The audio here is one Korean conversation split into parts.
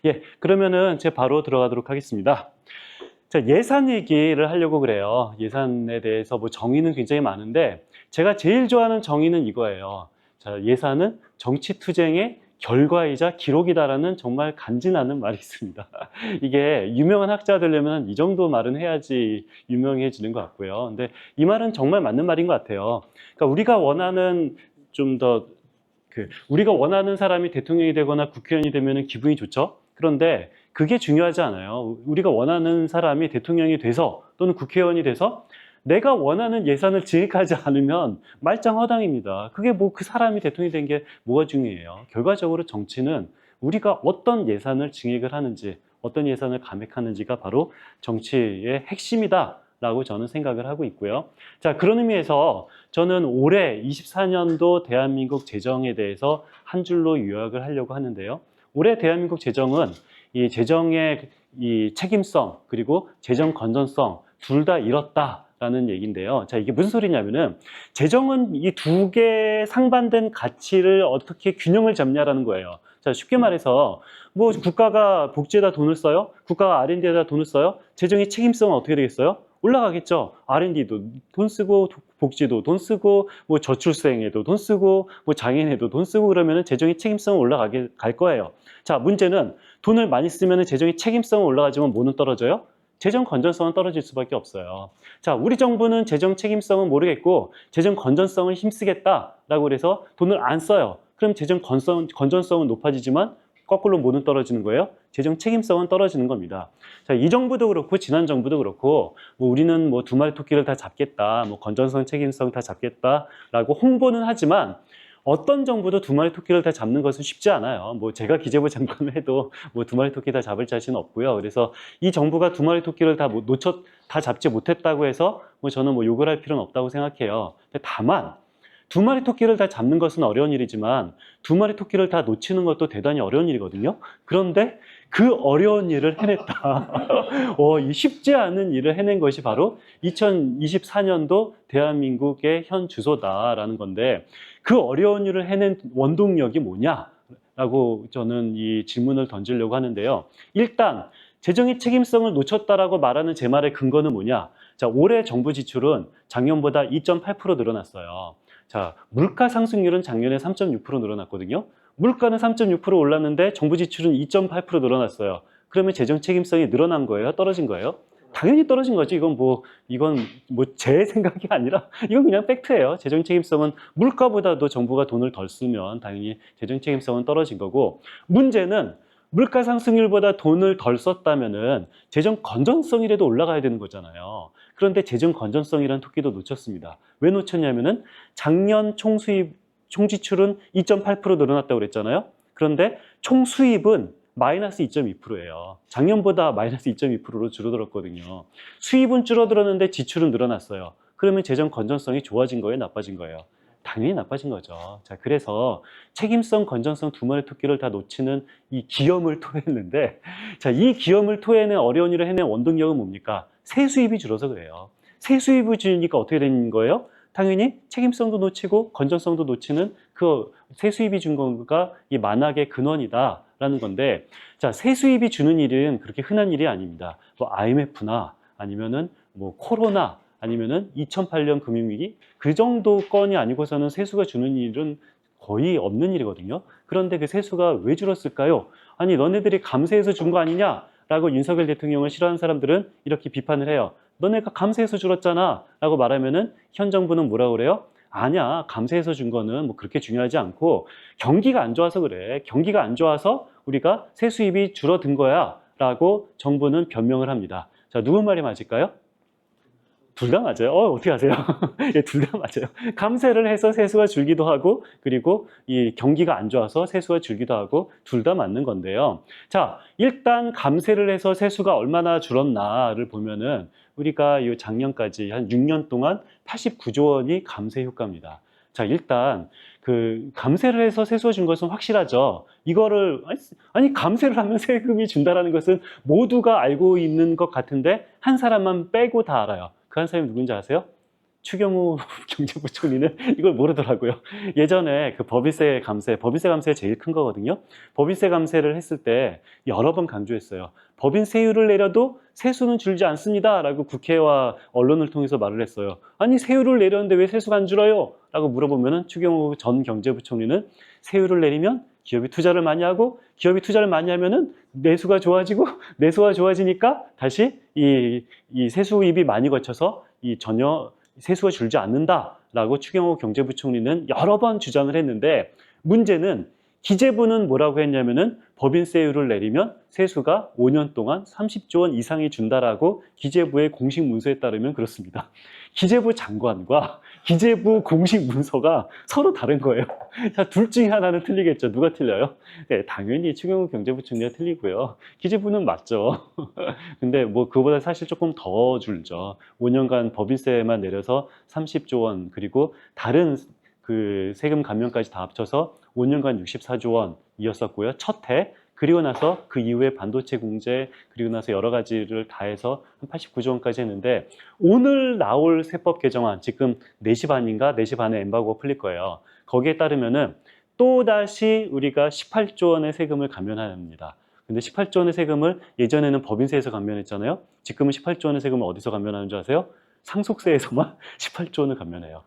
예, 그러면은 제 바로 들어가도록 하겠습니다. 자, 예산 얘기를 하려고 그래요. 예산에 대해서 뭐 정의는 굉장히 많은데 제가 제일 좋아하는 정의는 이거예요. 자, 예산은 정치투쟁의 결과이자 기록이다라는 정말 간지나는 말이 있습니다. 이게 유명한 학자 되려면 이 정도 말은 해야지 유명해지는 것 같고요. 근데 이 말은 정말 맞는 말인 것 같아요. 그러니까 우리가 원하는 좀 더 우리가 원하는 사람이 대통령이 되거나 국회의원이 되면 기분이 좋죠. 그런데 그게 중요하지 않아요. 우리가 원하는 사람이 대통령이 돼서 또는 국회의원이 돼서 내가 원하는 예산을 증액하지 않으면 말짱허당입니다. 그게 뭐 그 사람이 대통령이 된 게 뭐가 중요해요. 결과적으로 정치는 우리가 어떤 예산을 증액을 하는지 어떤 예산을 감액하는지가 바로 정치의 핵심이다 라고 저는 생각을 하고 있고요. 자, 그런 의미에서 저는 올해 24년도 대한민국 재정에 대해서 한 줄로 요약을 하려고 하는데요. 올해 대한민국 재정은 이 재정의 이 책임성 그리고 재정 건전성 둘 다 잃었다라는 얘기인데요. 자, 이게 무슨 소리냐면은 재정은 이 두 개의 상반된 가치를 어떻게 균형을 잡냐라는 거예요. 자, 쉽게 말해서 뭐 국가가 복지에다 돈을 써요? 국가가 R&D에다 돈을 써요? 재정의 책임성은 어떻게 되겠어요? 올라가겠죠. R&D도 돈 쓰고 복지도 돈 쓰고 뭐 저출생에도 돈 쓰고 뭐 장애인에도 돈 쓰고 그러면은 재정의 책임성은 올라가게 갈 거예요. 자, 문제는 돈을 많이 쓰면은 재정의 책임성은 올라가지만 뭐는 떨어져요? 재정 건전성은 떨어질 수밖에 없어요. 자, 우리 정부는 재정 책임성은 모르겠고 재정 건전성을 힘쓰겠다라고 그래서 돈을 안 써요. 그럼 재정 건전성은 높아지지만 거꾸로 뭐는 떨어지는 거예요? 재정 책임성은 떨어지는 겁니다. 자, 이 정부도 그렇고 지난 정부도 그렇고 뭐 우리는 뭐 두 마리 토끼를 다 잡겠다, 뭐 건전성, 책임성 다 잡겠다라고 홍보는 하지만 어떤 정부도 두 마리 토끼를 다 잡는 것은 쉽지 않아요. 뭐 제가 기재부 장관을 해도 뭐 두 마리 토끼 다 잡을 자신은 없고요. 그래서 이 정부가 두 마리 토끼를 다 잡지 못했다고 해서 뭐 저는 뭐 욕을 할 필요는 없다고 생각해요. 다만 두 마리 토끼를 다 잡는 것은 어려운 일이지만 두 마리 토끼를 다 놓치는 것도 대단히 어려운 일이거든요. 그런데 그 어려운 일을 해냈다. 이 쉽지 않은 일을 해낸 것이 바로 2024년도 대한민국의 현 주소다라는 건데 그 어려운 일을 해낸 원동력이 뭐냐라고 저는 이 질문을 던지려고 하는데요. 일단 재정의 책임성을 놓쳤다라고 말하는 제 말의 근거는 뭐냐? 자, 올해 정부 지출은 작년보다 2.8% 늘어났어요. 자, 물가 상승률은 작년에 3.6% 늘어났거든요. 물가는 3.6% 올랐는데 정부 지출은 2.8% 늘어났어요. 그러면 재정 책임성이 늘어난 거예요? 떨어진 거예요? 당연히 떨어진 거지. 이건 뭐 제 생각이 아니라 이건 그냥 팩트예요. 재정 책임성은 물가보다도 정부가 돈을 덜 쓰면 당연히 재정 책임성은 떨어진 거고, 문제는 물가 상승률보다 돈을 덜 썼다면은 재정 건전성이라도 올라가야 되는 거잖아요. 그런데 재정 건전성이라는 토끼도 놓쳤습니다. 왜 놓쳤냐면은 작년 총지출은 2.8% 늘어났다고 그랬잖아요. 그런데 총수입은 마이너스 2.2%예요. 작년보다 마이너스 2.2%로 줄어들었거든요. 수입은 줄어들었는데 지출은 늘어났어요. 그러면 재정 건전성이 좋아진 거예요? 나빠진 거예요? 당연히 나빠진 거죠. 자, 그래서 책임성, 건전성 두 마리 토끼를 다 놓치는 이 기염을 토했는데, 자, 이 기염을 토해낸 어려운 일을 해낸 원동력은 뭡니까? 세수입이 줄어서 그래요. 세수입이 줄니까 어떻게 된 거예요? 당연히 책임성도 놓치고 건전성도 놓치는 그 세수입이 준 거가 이 만악의 근원이다라는 건데, 자, 세수입이 주는 일은 그렇게 흔한 일이 아닙니다. 뭐 IMF나 아니면은 뭐 코로나 아니면은 2008년 금융위기 그 정도 건이 아니고서는 세수가 주는 일은 거의 없는 일이거든요. 그런데 그 세수가 왜 줄었을까요? 아니, 너네들이 감세해서 준 거 아니냐라고 윤석열 대통령을 싫어하는 사람들은 이렇게 비판을 해요. 너네가 감세해서 줄었잖아 라고 말하면은 현 정부는 뭐라고 그래요? 아니야, 감세해서 준 거는 뭐 그렇게 중요하지 않고 경기가 안 좋아서 그래. 경기가 안 좋아서 우리가 세수입이 줄어든 거야 라고 정부는 변명을 합니다. 자, 누구 말이 맞을까요? 둘 다 맞아요. 어떻게 아세요? 예, 둘 다 맞아요. 감세를 해서 세수가 줄기도 하고, 그리고 이 경기가 안 좋아서 세수가 줄기도 하고, 둘 다 맞는 건데요. 자, 일단 감세를 해서 세수가 얼마나 줄었나를 보면은 우리가 이 작년까지 한 6년 동안 89조 원이 감세 효과입니다. 자, 일단 그 감세를 해서 세수가 준 것은 확실하죠. 이거를 아니 감세를 하면 세금이 준다라는 것은 모두가 알고 있는 것 같은데 한 사람만 빼고 다 알아요. 그 한 사람이 누군지 아세요? 추경호 경제부총리는 이걸 모르더라고요. 예전에 그 법인세 감세 제일 큰 거거든요. 법인세 감세를 했을 때 여러 번 강조했어요. 법인세율을 내려도 세수는 줄지 않습니다. 라고 국회와 언론을 통해서 말을 했어요. 아니, 세율을 내렸는데 왜 세수가 안 줄어요? 라고 물어보면은 추경호 전 경제부총리는 세율을 내리면 기업이 투자를 많이 하고 기업이 투자를 많이 하면은 내수가 좋아지고 내수가 좋아지니까 다시 이 세수입이 많이 거쳐서 이 전혀 세수가 줄지 않는다라고 추경호 경제부총리는 여러 번 주장을 했는데, 문제는 기재부는 뭐라고 했냐면은 법인세율을 내리면 세수가 5년 동안 30조 원 이상이 준다라고 기재부의 공식 문서에 따르면 그렇습니다. 기재부 장관과 기재부 공식 문서가 서로 다른 거예요. 자, 둘 중에 하나는 틀리겠죠. 누가 틀려요? 네, 당연히 추경호 경제부총리가 틀리고요. 기재부는 맞죠. 근데 뭐 그보다 사실 조금 더 줄죠. 5년간 법인세만 내려서 30조 원, 그리고 다른 그 세금 감면까지 다 합쳐서 5년간 64조 원이었었고요. 첫 해. 그리고 나서 그 이후에 반도체 공제, 그리고 나서 여러 가지를 다 해서 한 89조 원까지 했는데, 오늘 나올 세법 개정안, 지금 4시 반인가 4시 반에 엠바고가 풀릴 거예요. 거기에 따르면은 또다시 우리가 18조 원의 세금을 감면합니다. 근데 18조 원의 세금을 예전에는 법인세에서 감면했잖아요. 지금은 18조 원의 세금을 어디서 감면하는 줄 아세요? 상속세에서만 18조 원을 감면해요.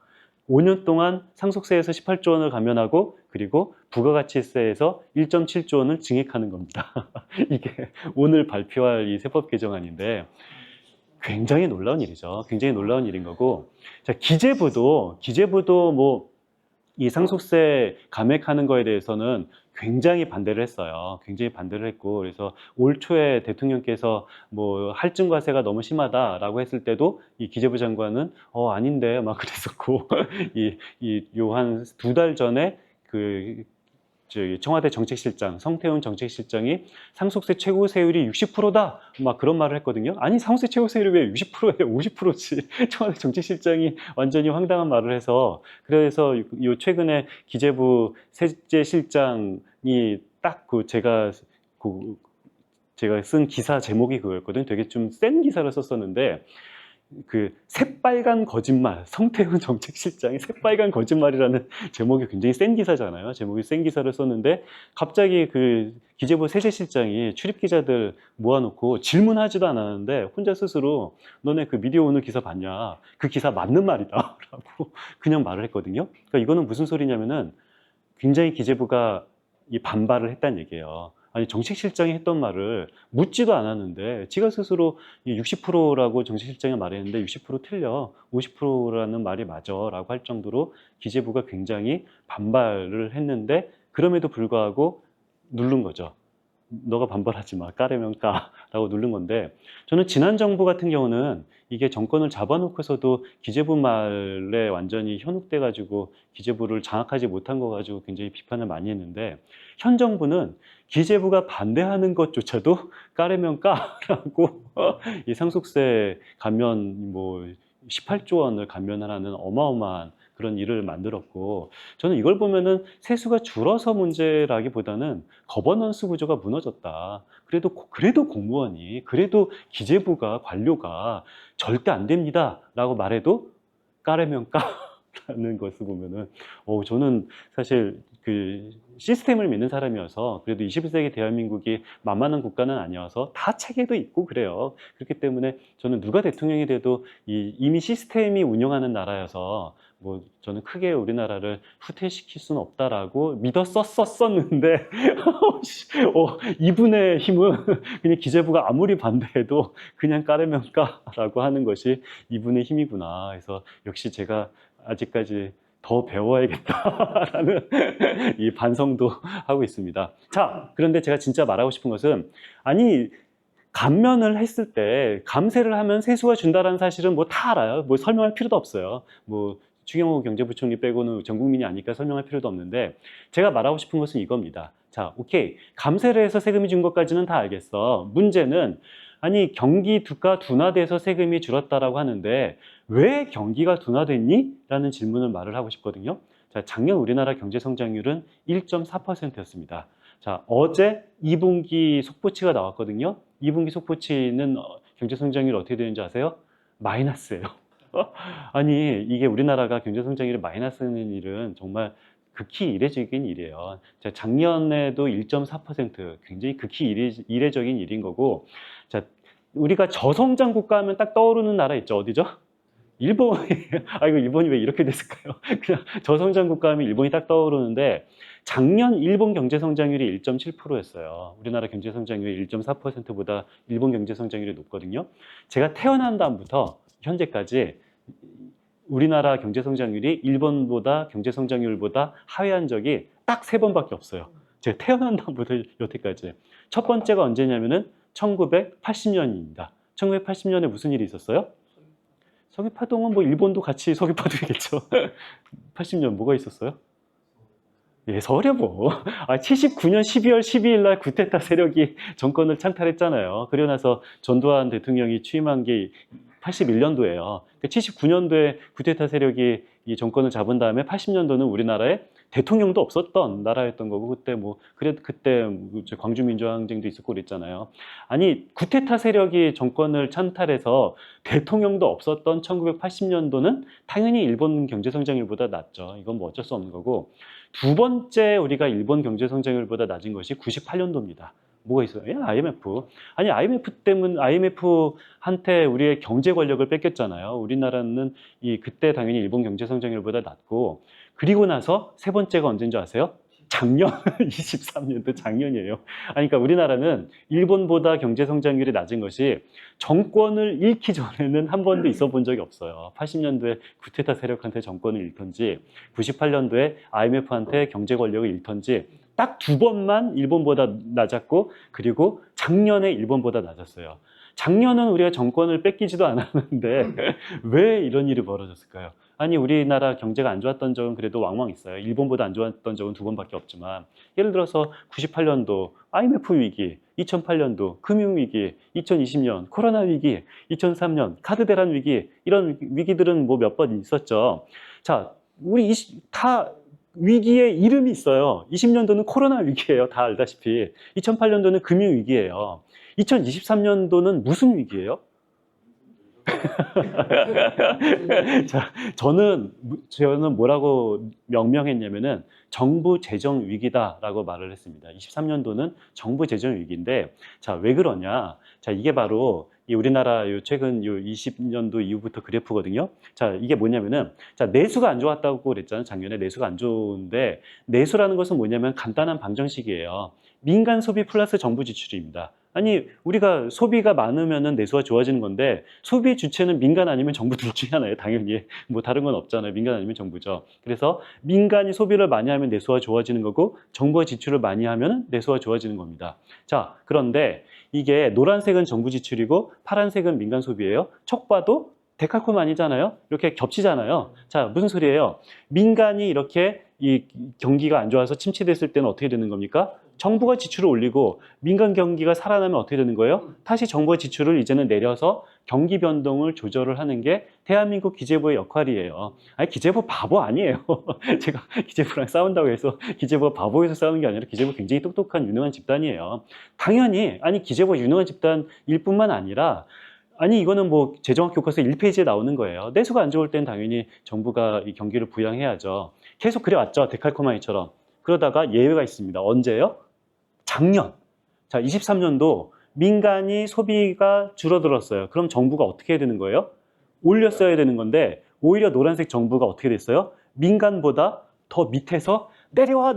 5년 동안 상속세에서 18조 원을 감면하고, 그리고 부가가치세에서 1.7조 원을 증액하는 겁니다. 이게 오늘 발표할 이 세법 개정안인데 굉장히 놀라운 일이죠. 굉장히 놀라운 일인 거고, 자, 기재부도 뭐 이 상속세 감액하는 거에 대해서는 굉장히 반대를 했어요. 굉장히 반대를 했고, 그래서 올 초에 대통령께서 뭐 할증과세가 너무 심하다라고 했을 때도 이 기재부 장관은 아닌데 막 그랬었고, 요 한 2달 전에 그 청와대 정책실장 성태훈 정책실장이 상속세 최고 세율이 60%다 막 그런 말을 했거든요. 아니, 상속세 최고 세율이 왜 60%예요? 50%지. 청와대 정책실장이 완전히 황당한 말을 해서, 그래서 요 최근에 기재부 세제실장이 딱 제가 쓴 기사 제목이 그거였거든요. 되게 좀 센 기사를 썼었는데, 그 새빨간 거짓말, 성태훈 정책실장이 새빨간 거짓말이라는 제목이 굉장히 센 기사잖아요. 제목이 센 기사를 썼는데 갑자기 그 기재부 세제실장이 출입 기자들 모아놓고 질문하지도 않았는데 혼자 스스로 너네 그 미디어 오늘 기사 봤냐? 그 기사 맞는 말이다 라고 그냥 말을 했거든요. 그러니까 이거는 무슨 소리냐면은 굉장히 기재부가 이 반발을 했다는 얘기예요. 아니, 정책실장이 했던 말을 묻지도 않았는데 지가 스스로 60%라고 정책실장이 말했는데 60% 틀려, 50%라는 말이 맞아 라고 할 정도로 기재부가 굉장히 반발을 했는데, 그럼에도 불구하고 누른 거죠. 너가 반발하지 마, 까려면 까라고 누른 건데, 저는 지난 정부 같은 경우는 이게 정권을 잡아놓고서도 기재부 말에 완전히 현혹돼 가지고 기재부를 장악하지 못한 거 가지고 굉장히 비판을 많이 했는데, 현 정부는 기재부가 반대하는 것조차도 까려면 까라고 이 상속세 감면 뭐 18조 원을 감면하는 어마어마한 그런 일을 만들었고, 저는 이걸 보면은 세수가 줄어서 문제라기보다는 거버넌스 구조가 무너졌다. 그래도 공무원이, 그래도 기재부가, 관료가 절대 안 됩니다라고 말해도 까려면 까라는 것을 보면은 저는 사실 그 시스템을 믿는 사람이어서, 그래도 21세기 대한민국이 만만한 국가는 아니어서 다 체계도 있고 그래요. 그렇기 때문에 저는 누가 대통령이 돼도 이미 시스템이 운영하는 나라여서 뭐 저는 크게 우리나라를 후퇴시킬 수는 없다라고 믿었었는데 이분의 힘은 그냥 기재부가 아무리 반대해도 그냥 까르면 까라고 하는 것이 이분의 힘이구나. 그래서 역시 제가 아직까지 더 배워야겠다라는 이 반성도 하고 있습니다. 자, 그런데 제가 진짜 말하고 싶은 것은, 아니, 감면을 했을 때 감세를 하면 세수가 준다는 사실은 뭐 다 알아요. 뭐 설명할 필요도 없어요. 뭐 추경호 경제부총리 빼고는 전 국민이 아니까 설명할 필요도 없는데, 제가 말하고 싶은 것은 이겁니다. 자, 오케이. 감세를 해서 세금이 준 것까지는 다 알겠어. 문제는, 아니, 경기가 둔화돼서 세금이 줄었다라고 하는데 왜 경기가 둔화됐니? 라는 질문을 말을 하고 싶거든요. 자, 작년 우리나라 경제 성장률은 1.4%였습니다. 자, 어제 2분기 속보치가 나왔거든요. 2분기 속보치는 경제 성장률 어떻게 되는지 아세요? 마이너스예요. 아니, 이게 우리나라가 경제 성장률이 마이너스는 일은 정말 극히 이례적인 일이에요. 자, 작년에도 1.4% 굉장히 극히 이례적인 일인 거고, 자, 우리가 저성장 국가 하면 딱 떠오르는 나라 있죠. 어디죠? 일본이, 아, 이거 일본이 왜 이렇게 됐을까요? 그냥 저성장 국가 하면 일본이 딱 떠오르는데, 작년 일본 경제 성장률이 1.7%였어요. 우리나라 경제 성장률이 1.4%보다 일본 경제 성장률이 높거든요. 제가 태어난 다음부터 현재까지 우리나라 경제 성장률이 일본보다 경제 성장률보다 하회한 적이 딱 3번밖에 없어요. 제가 태어난 다음부터 여태까지. 첫 번째가 언제냐면은 1980년입니다. 1980년에 무슨 일이 있었어요? 서귀파동은 뭐 일본도 같이 서귀파동이겠죠. 80년 뭐가 있었어요? 예, 서울여보. 79년 12월 12일 날 구테타 세력이 정권을 창탈했잖아요. 그러고 나서 전두환 대통령이 취임한 게 81년도예요. 79년도에 구테타 세력이 이 정권을 잡은 다음에 80년도는 우리나라에 대통령도 없었던 나라였던 거고, 그때 광주민주항쟁도 있었고 그랬잖아요. 아니, 구테타 세력이 정권을 찬탈해서 대통령도 없었던 1980년도는 당연히 일본 경제 성장률보다 낮죠. 이건 뭐 어쩔 수 없는 거고, 두 번째 우리가 일본 경제 성장률보다 낮은 것이 98년도입니다. 뭐가 있어요? 예, IMF. 아니, IMF한테 우리의 경제 권력을 뺏겼잖아요. 우리나라는 그때 당연히 일본 경제 성장률보다 낮고, 그리고 나서 세 번째가 언제인 줄 아세요? 작년 23년도 작년이에요. 아니, 그러니까 우리나라는 일본보다 경제 성장률이 낮은 것이 정권을 잃기 전에는 한 번도 있어 본 적이 없어요. 80년도에 구테타 세력한테 정권을 잃던지, 98년도에 IMF한테 경제 권력을 잃던지, 딱 2번만 일본보다 낮았고, 그리고 작년에 일본보다 낮았어요. 작년은 우리가 정권을 뺏기지도 않았는데 왜 이런 일이 벌어졌을까요? 아니, 우리나라 경제가 안 좋았던 적은 그래도 왕왕 있어요. 일본보다 안 좋았던 적은 2번밖에 없지만, 예를 들어서 98년도 IMF 위기, 2008년도 금융위기, 2020년 코로나 위기, 2003년 카드 대란 위기, 이런 위기들은 뭐 몇 번 있었죠. 자, 우리 다 위기의 이름이 있어요. 20년도는 코로나 위기예요. 다 알다시피. 2008년도는 금융위기예요. 2023년도는 무슨 위기예요? 자, 저는 뭐라고 명명했냐면은 정부 재정 위기다라고 말을 했습니다. 23년도는 정부 재정 위기인데, 자, 왜 그러냐? 자, 이게 바로 이 우리나라 최근 20년도 이후부터 그래프거든요. 자, 이게 뭐냐면은, 자, 내수가 안 좋았다고 그랬잖아요. 작년에 내수가 안 좋은데, 내수라는 것은 뭐냐면 간단한 방정식이에요. 민간 소비 플러스 정부 지출입니다. 아니, 우리가 소비가 많으면은 내수가 좋아지는 건데, 소비 주체는 민간 아니면 정부 둘 중에 하나예요. 당연히 뭐 다른 건 없잖아요. 민간 아니면 정부죠. 그래서 민간이 소비를 많이 하면 내수가 좋아지는 거고, 정부가 지출을 많이 하면 내수가 좋아지는 겁니다. 자, 그런데 이게 노란색은 정부 지출이고 파란색은 민간 소비예요. 척 봐도 데칼코마니잖아요. 이렇게 겹치잖아요. 자, 무슨 소리예요? 민간이 이렇게 이 경기가 안 좋아서 침체됐을 때는 어떻게 되는 겁니까? 정부가 지출을 올리고, 민간 경기가 살아나면 어떻게 되는 거예요? 다시 정부가 지출을 이제는 내려서 경기 변동을 조절을 하는 게 대한민국 기재부의 역할이에요. 아니, 기재부 바보 아니에요. 제가 기재부랑 싸운다고 해서 기재부가 바보에서 싸우는 게 아니라 기재부 굉장히 똑똑한 유능한 집단이에요. 당연히, 아니, 기재부가 유능한 집단일 뿐만 아니라, 아니, 이거는 뭐 재정학 교과서 1페이지에 나오는 거예요. 내수가 안 좋을 땐 당연히 정부가 이 경기를 부양해야죠. 계속 그래왔죠. 데칼코마니처럼. 그러다가 예외가 있습니다. 언제요? 작년. 자, 23년도 민간이 소비가 줄어들었어요. 그럼 정부가 어떻게 해야 되는 거예요? 올렸어야 되는 건데, 오히려 노란색 정부가 어떻게 됐어요? 민간보다 더 밑에서 내려와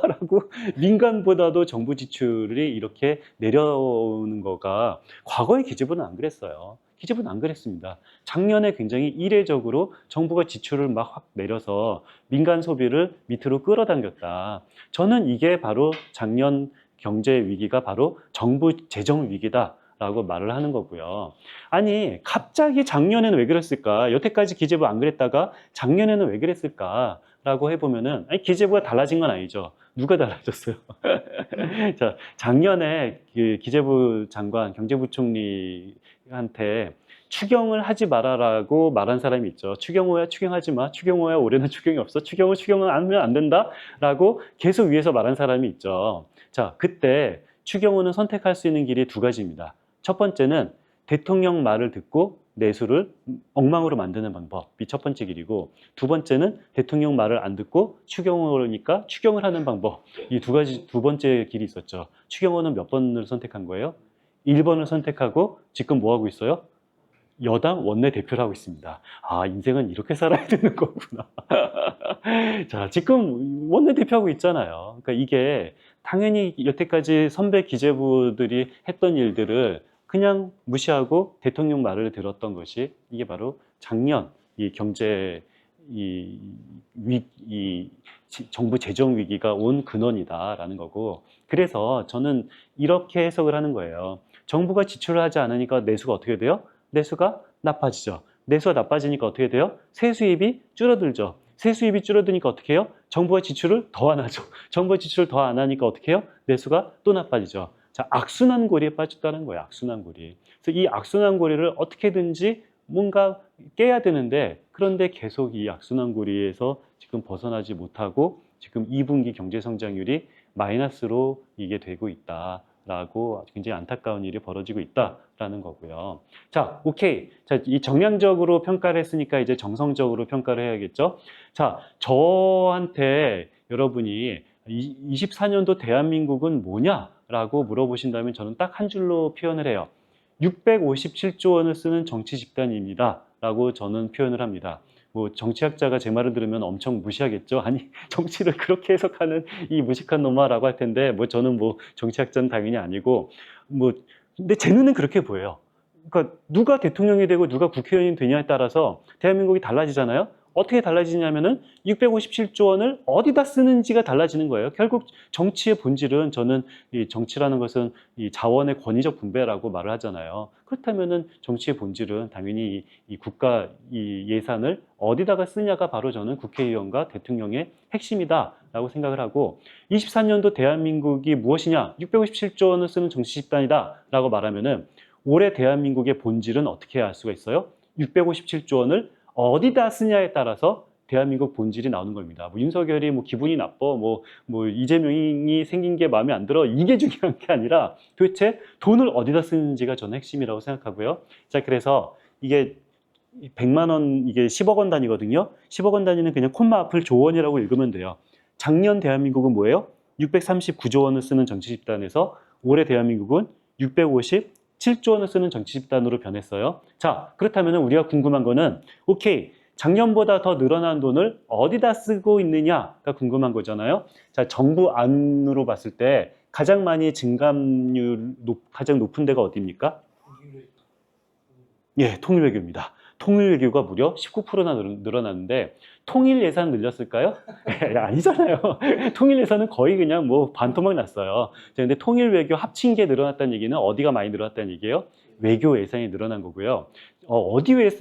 라고 민간보다도 정부 지출이 이렇게 내려오는 거가, 과거의 기재부는 안 그랬어요. 기재부는 안 그랬습니다. 작년에 굉장히 이례적으로 정부가 지출을 막 확 내려서 민간 소비를 밑으로 끌어당겼다. 저는 이게 바로 작년 경제 위기가 바로 정부 재정 위기다 라고 말을 하는 거고요. 아니, 갑자기 작년에는 왜 그랬을까? 여태까지 기재부 안 그랬다가 작년에는 왜 그랬을까? 라고 해보면은, 아니, 기재부가 달라진 건 아니죠. 누가 달라졌어요? 자, 작년에 기재부 장관, 경제부총리한테 추경을 하지 말아라고 말한 사람이 있죠. 추경호야, 추경하지 마. 추경호야, 올해는 추경이 없어. 추경을 하면 안 된다. 라고 계속 위에서 말한 사람이 있죠. 자, 그때 추경호는 선택할 수 있는 길이 2가지입니다. 첫 번째는 대통령 말을 듣고 내수를 엉망으로 만드는 방법이 첫 번째 길이고, 두 번째는 대통령 말을 안 듣고 추경호니까 추경을 하는 방법. 이 두 번째 길이 있었죠. 추경호는 몇 번을 선택한 거예요? 1번을 선택하고 지금 뭐 하고 있어요? 여당 원내대표를 하고 있습니다. 아, 인생은 이렇게 살아야 되는 거구나. 자, 지금 원내대표하고 있잖아요. 그러니까 이게 당연히 여태까지 선배 기재부들이 했던 일들을 그냥 무시하고 대통령 말을 들었던 것이 이게 바로 작년 이 경제 이 정부 재정 위기가 온 근원이다라는 거고, 그래서 저는 이렇게 해석을 하는 거예요. 정부가 지출을 하지 않으니까 내수가 어떻게 돼요? 내수가 나빠지죠. 내수가 나빠지니까 어떻게 돼요? 세수입이 줄어들죠. 세수입이 줄어드니까 어떻게 해요? 정부가 지출을 더 안 하죠. 정부가 지출을 더 안 하니까 어떻게 해요? 내수가 또 나빠지죠. 자, 악순환 고리에 빠졌다는 거예요. 악순환 고리. 그래서 이 악순환 고리를 어떻게든지 뭔가 깨야 되는데, 그런데 계속 이 악순환 고리에서 지금 벗어나지 못하고 지금 2분기 경제 성장률이 마이너스로 이게 되고 있다라고 굉장히 안타까운 일이 벌어지고 있다라는 거고요. 자, 오케이. 자, 이 정량적으로 평가를 했으니까 이제 정성적으로 평가를 해야겠죠. 자, 저한테 여러분이 24년도 대한민국은 뭐냐라고 물어보신다면 저는 딱 한 줄로 표현을 해요. 657조 원을 쓰는 정치 집단입니다 라고 저는 표현을 합니다. 뭐 정치학자가 제 말을 들으면 엄청 무시하겠죠. 아니, 정치를 그렇게 해석하는 이 무식한 놈아라고 할 텐데, 뭐 저는 뭐 정치학자는 당연히 아니고, 뭐 근데 제 눈은 그렇게 보여요. 그러니까 누가 대통령이 되고 누가 국회의원이 되냐에 따라서 대한민국이 달라지잖아요. 어떻게 달라지냐면은 657조 원을 어디다 쓰는지가 달라지는 거예요. 결국 정치의 본질은, 저는 이 정치라는 것은 이 자원의 권위적 분배라고 말을 하잖아요. 그렇다면은 정치의 본질은 당연히 이 국가 이 예산을 어디다가 쓰냐가 바로 저는 국회의원과 대통령의 핵심이다라고 생각을 하고, 23년도 대한민국이 무엇이냐? 657조 원을 쓰는 정치 집단이다라고 말하면은 올해 대한민국의 본질은 어떻게 알 수가 있어요? 657조 원을 어디다 쓰냐에 따라서 대한민국 본질이 나오는 겁니다. 뭐 윤석열이 뭐 기분이 나빠, 뭐 이재명이 생긴 게 마음에 안 들어, 이게 중요한 게 아니라 도대체 돈을 어디다 쓰는지가 저는 핵심이라고 생각하고요. 자, 그래서 이게 100만 원, 이게 10억 원 단위거든요. 10억 원 단위는 그냥 콤마 앞을 조원이라고 읽으면 돼요. 작년 대한민국은 뭐예요? 639조 원을 쓰는 정치 집단에서 올해 대한민국은 657조 원을 쓰는 정치 집단으로 변했어요. 자, 그렇다면 우리가 궁금한 거는, 오케이, 작년보다 더 늘어난 돈을 어디다 쓰고 있느냐가 궁금한 거잖아요. 자, 정부 안으로 봤을 때 가장 많이 증감률 가장 높은 데가 어디입니까? 예, 통일외교입니다. 통일외교가 무려 19%나 늘어났는데, 통일 예산 늘렸을까요? 아니잖아요. 통일 예산은 거의 그냥 뭐 반토막 났어요. 근데 통일외교 합친 게 늘어났다는 얘기는 어디가 많이 늘어났다는 얘기예요? 외교 예산이 늘어난 거고요.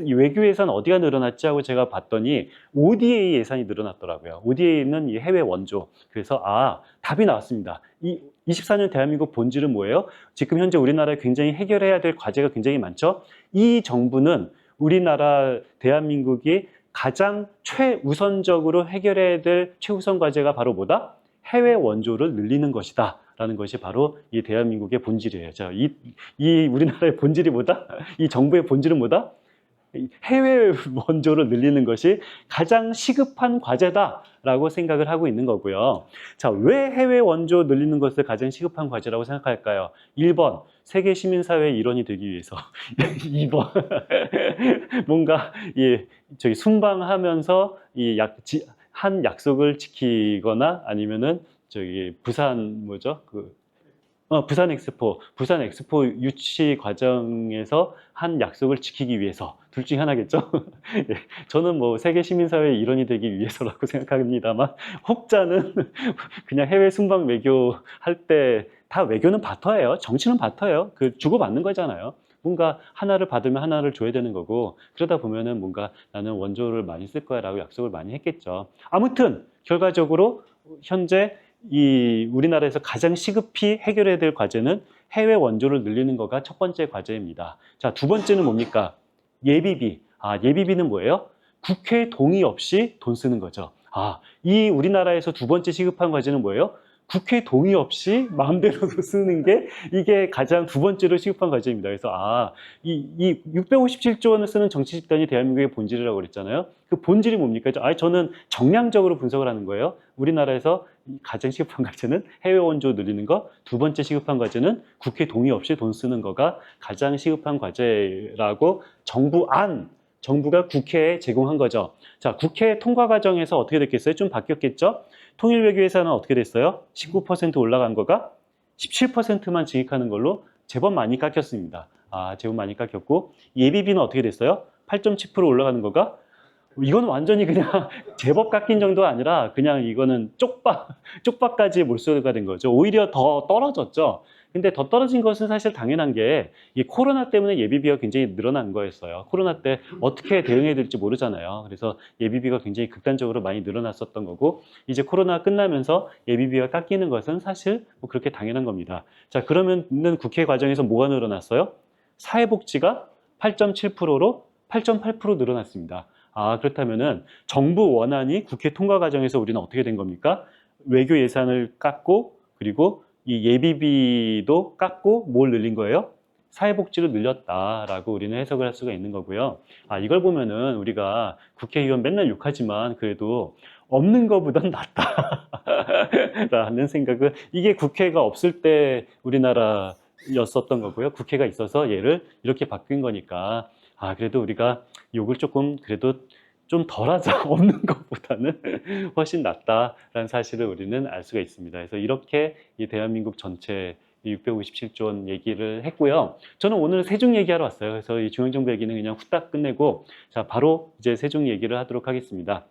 외교 예산 어디가 늘어났지 하고 제가 봤더니 ODA 예산이 늘어났더라고요. ODA는 해외 원조. 그래서 답이 나왔습니다. 24년 대한민국 본질은 뭐예요? 지금 현재 우리나라에 굉장히 해결해야 될 과제가 굉장히 많죠. 이 정부는 우리나라 대한민국이 가장 최우선적으로 해결해야 될 최우선 과제가 바로 뭐다? 해외 원조를 늘리는 것이다 라는 것이 바로 이 대한민국의 본질이에요. 자, 이 우리나라의 본질이 뭐다? 이 정부의 본질은 뭐다? 해외 원조를 늘리는 것이 가장 시급한 과제다라고 생각을 하고 있는 거고요. 자, 왜 해외 원조 늘리는 것을 가장 시급한 과제라고 생각할까요? 1번, 세계 시민사회의 일원이 되기 위해서. 2번, 뭔가 순방하면서 한 약속을 지키거나, 아니면은 부산 부산 엑스포 유치 과정에서 한 약속을 지키기 위해서, 둘 중에 하나겠죠. 예, 저는 뭐 세계 시민사회의 일원이 되기 위해서라고 생각합니다만, 혹자는 그냥 해외 순방 외교 할 때 다 외교는 바터예요. 정치는 바터예요. 그 주고받는 거잖아요. 뭔가 하나를 받으면 하나를 줘야 되는 거고, 그러다 보면은 뭔가 나는 원조를 많이 쓸 거야 라고 약속을 많이 했겠죠. 아무튼 결과적으로 현재 이 우리나라에서 가장 시급히 해결해야 될 과제는 해외 원조를 늘리는 거가 첫 번째 과제입니다. 자, 두 번째는 뭡니까? 예비비. 예비비는 뭐예요? 국회 동의 없이 돈 쓰는 거죠. 이 우리나라에서 두 번째 시급한 과제는 뭐예요? 국회 동의 없이 마음대로 쓰는 게 이게 가장 두 번째로 시급한 과제입니다. 그래서 이 657조 원을 쓰는 정치 집단이 대한민국의 본질이라고 그랬잖아요. 그 본질이 뭡니까? 저는 정량적으로 분석을 하는 거예요. 우리나라에서 가장 시급한 과제는 해외 원조 늘리는 거, 두 번째 시급한 과제는 국회 동의 없이 돈 쓰는 거가 가장 시급한 과제라고 정부가 국회에 제공한 거죠. 자, 국회 통과 과정에서 어떻게 됐겠어요? 좀 바뀌었겠죠? 통일외교 예산은 어떻게 됐어요? 19% 올라간 거가 17%만 증액하는 걸로 제법 많이 깎였습니다. 제법 많이 깎였고, 예비비는 어떻게 됐어요? 8.7% 올라가는 거가 이건 완전히 그냥 제법 깎인 정도가 아니라 그냥 이거는 쪽박까지 몰수가 된 거죠. 오히려 더 떨어졌죠. 근데 더 떨어진 것은 사실 당연한 게 이 코로나 때문에 예비비가 굉장히 늘어난 거였어요. 코로나 때 어떻게 대응해야 될지 모르잖아요. 그래서 예비비가 굉장히 극단적으로 많이 늘어났었던 거고, 이제 코로나 끝나면서 예비비가 깎이는 것은 사실 뭐 그렇게 당연한 겁니다. 자, 그러면은 국회 과정에서 뭐가 늘어났어요? 사회복지가 8.7%로 8.8% 늘어났습니다. 그렇다면은 정부 원안이 국회 통과 과정에서 우리는 어떻게 된 겁니까? 외교 예산을 깎고, 그리고 이 예비비도 깎고 뭘 늘린 거예요? 사회복지를 늘렸다라고 우리는 해석을 할 수가 있는 거고요. 이걸 보면은 우리가 국회의원 맨날 욕하지만 그래도 없는 것보단 낫다라는 생각은, 이게 국회가 없을 때 우리나라였었던 거고요. 국회가 있어서 얘를 이렇게 바뀐 거니까 그래도 우리가 욕을 조금 그래도 좀 덜하자. 없는 것보다는 훨씬 낫다라는 사실을 우리는 알 수가 있습니다. 그래서 이렇게 이 대한민국 전체 657조 원 얘기를 했고요. 저는 오늘 세종 얘기하러 왔어요. 그래서 이 중앙정부 얘기는 그냥 후딱 끝내고, 자, 바로 이제 세종 얘기를 하도록 하겠습니다.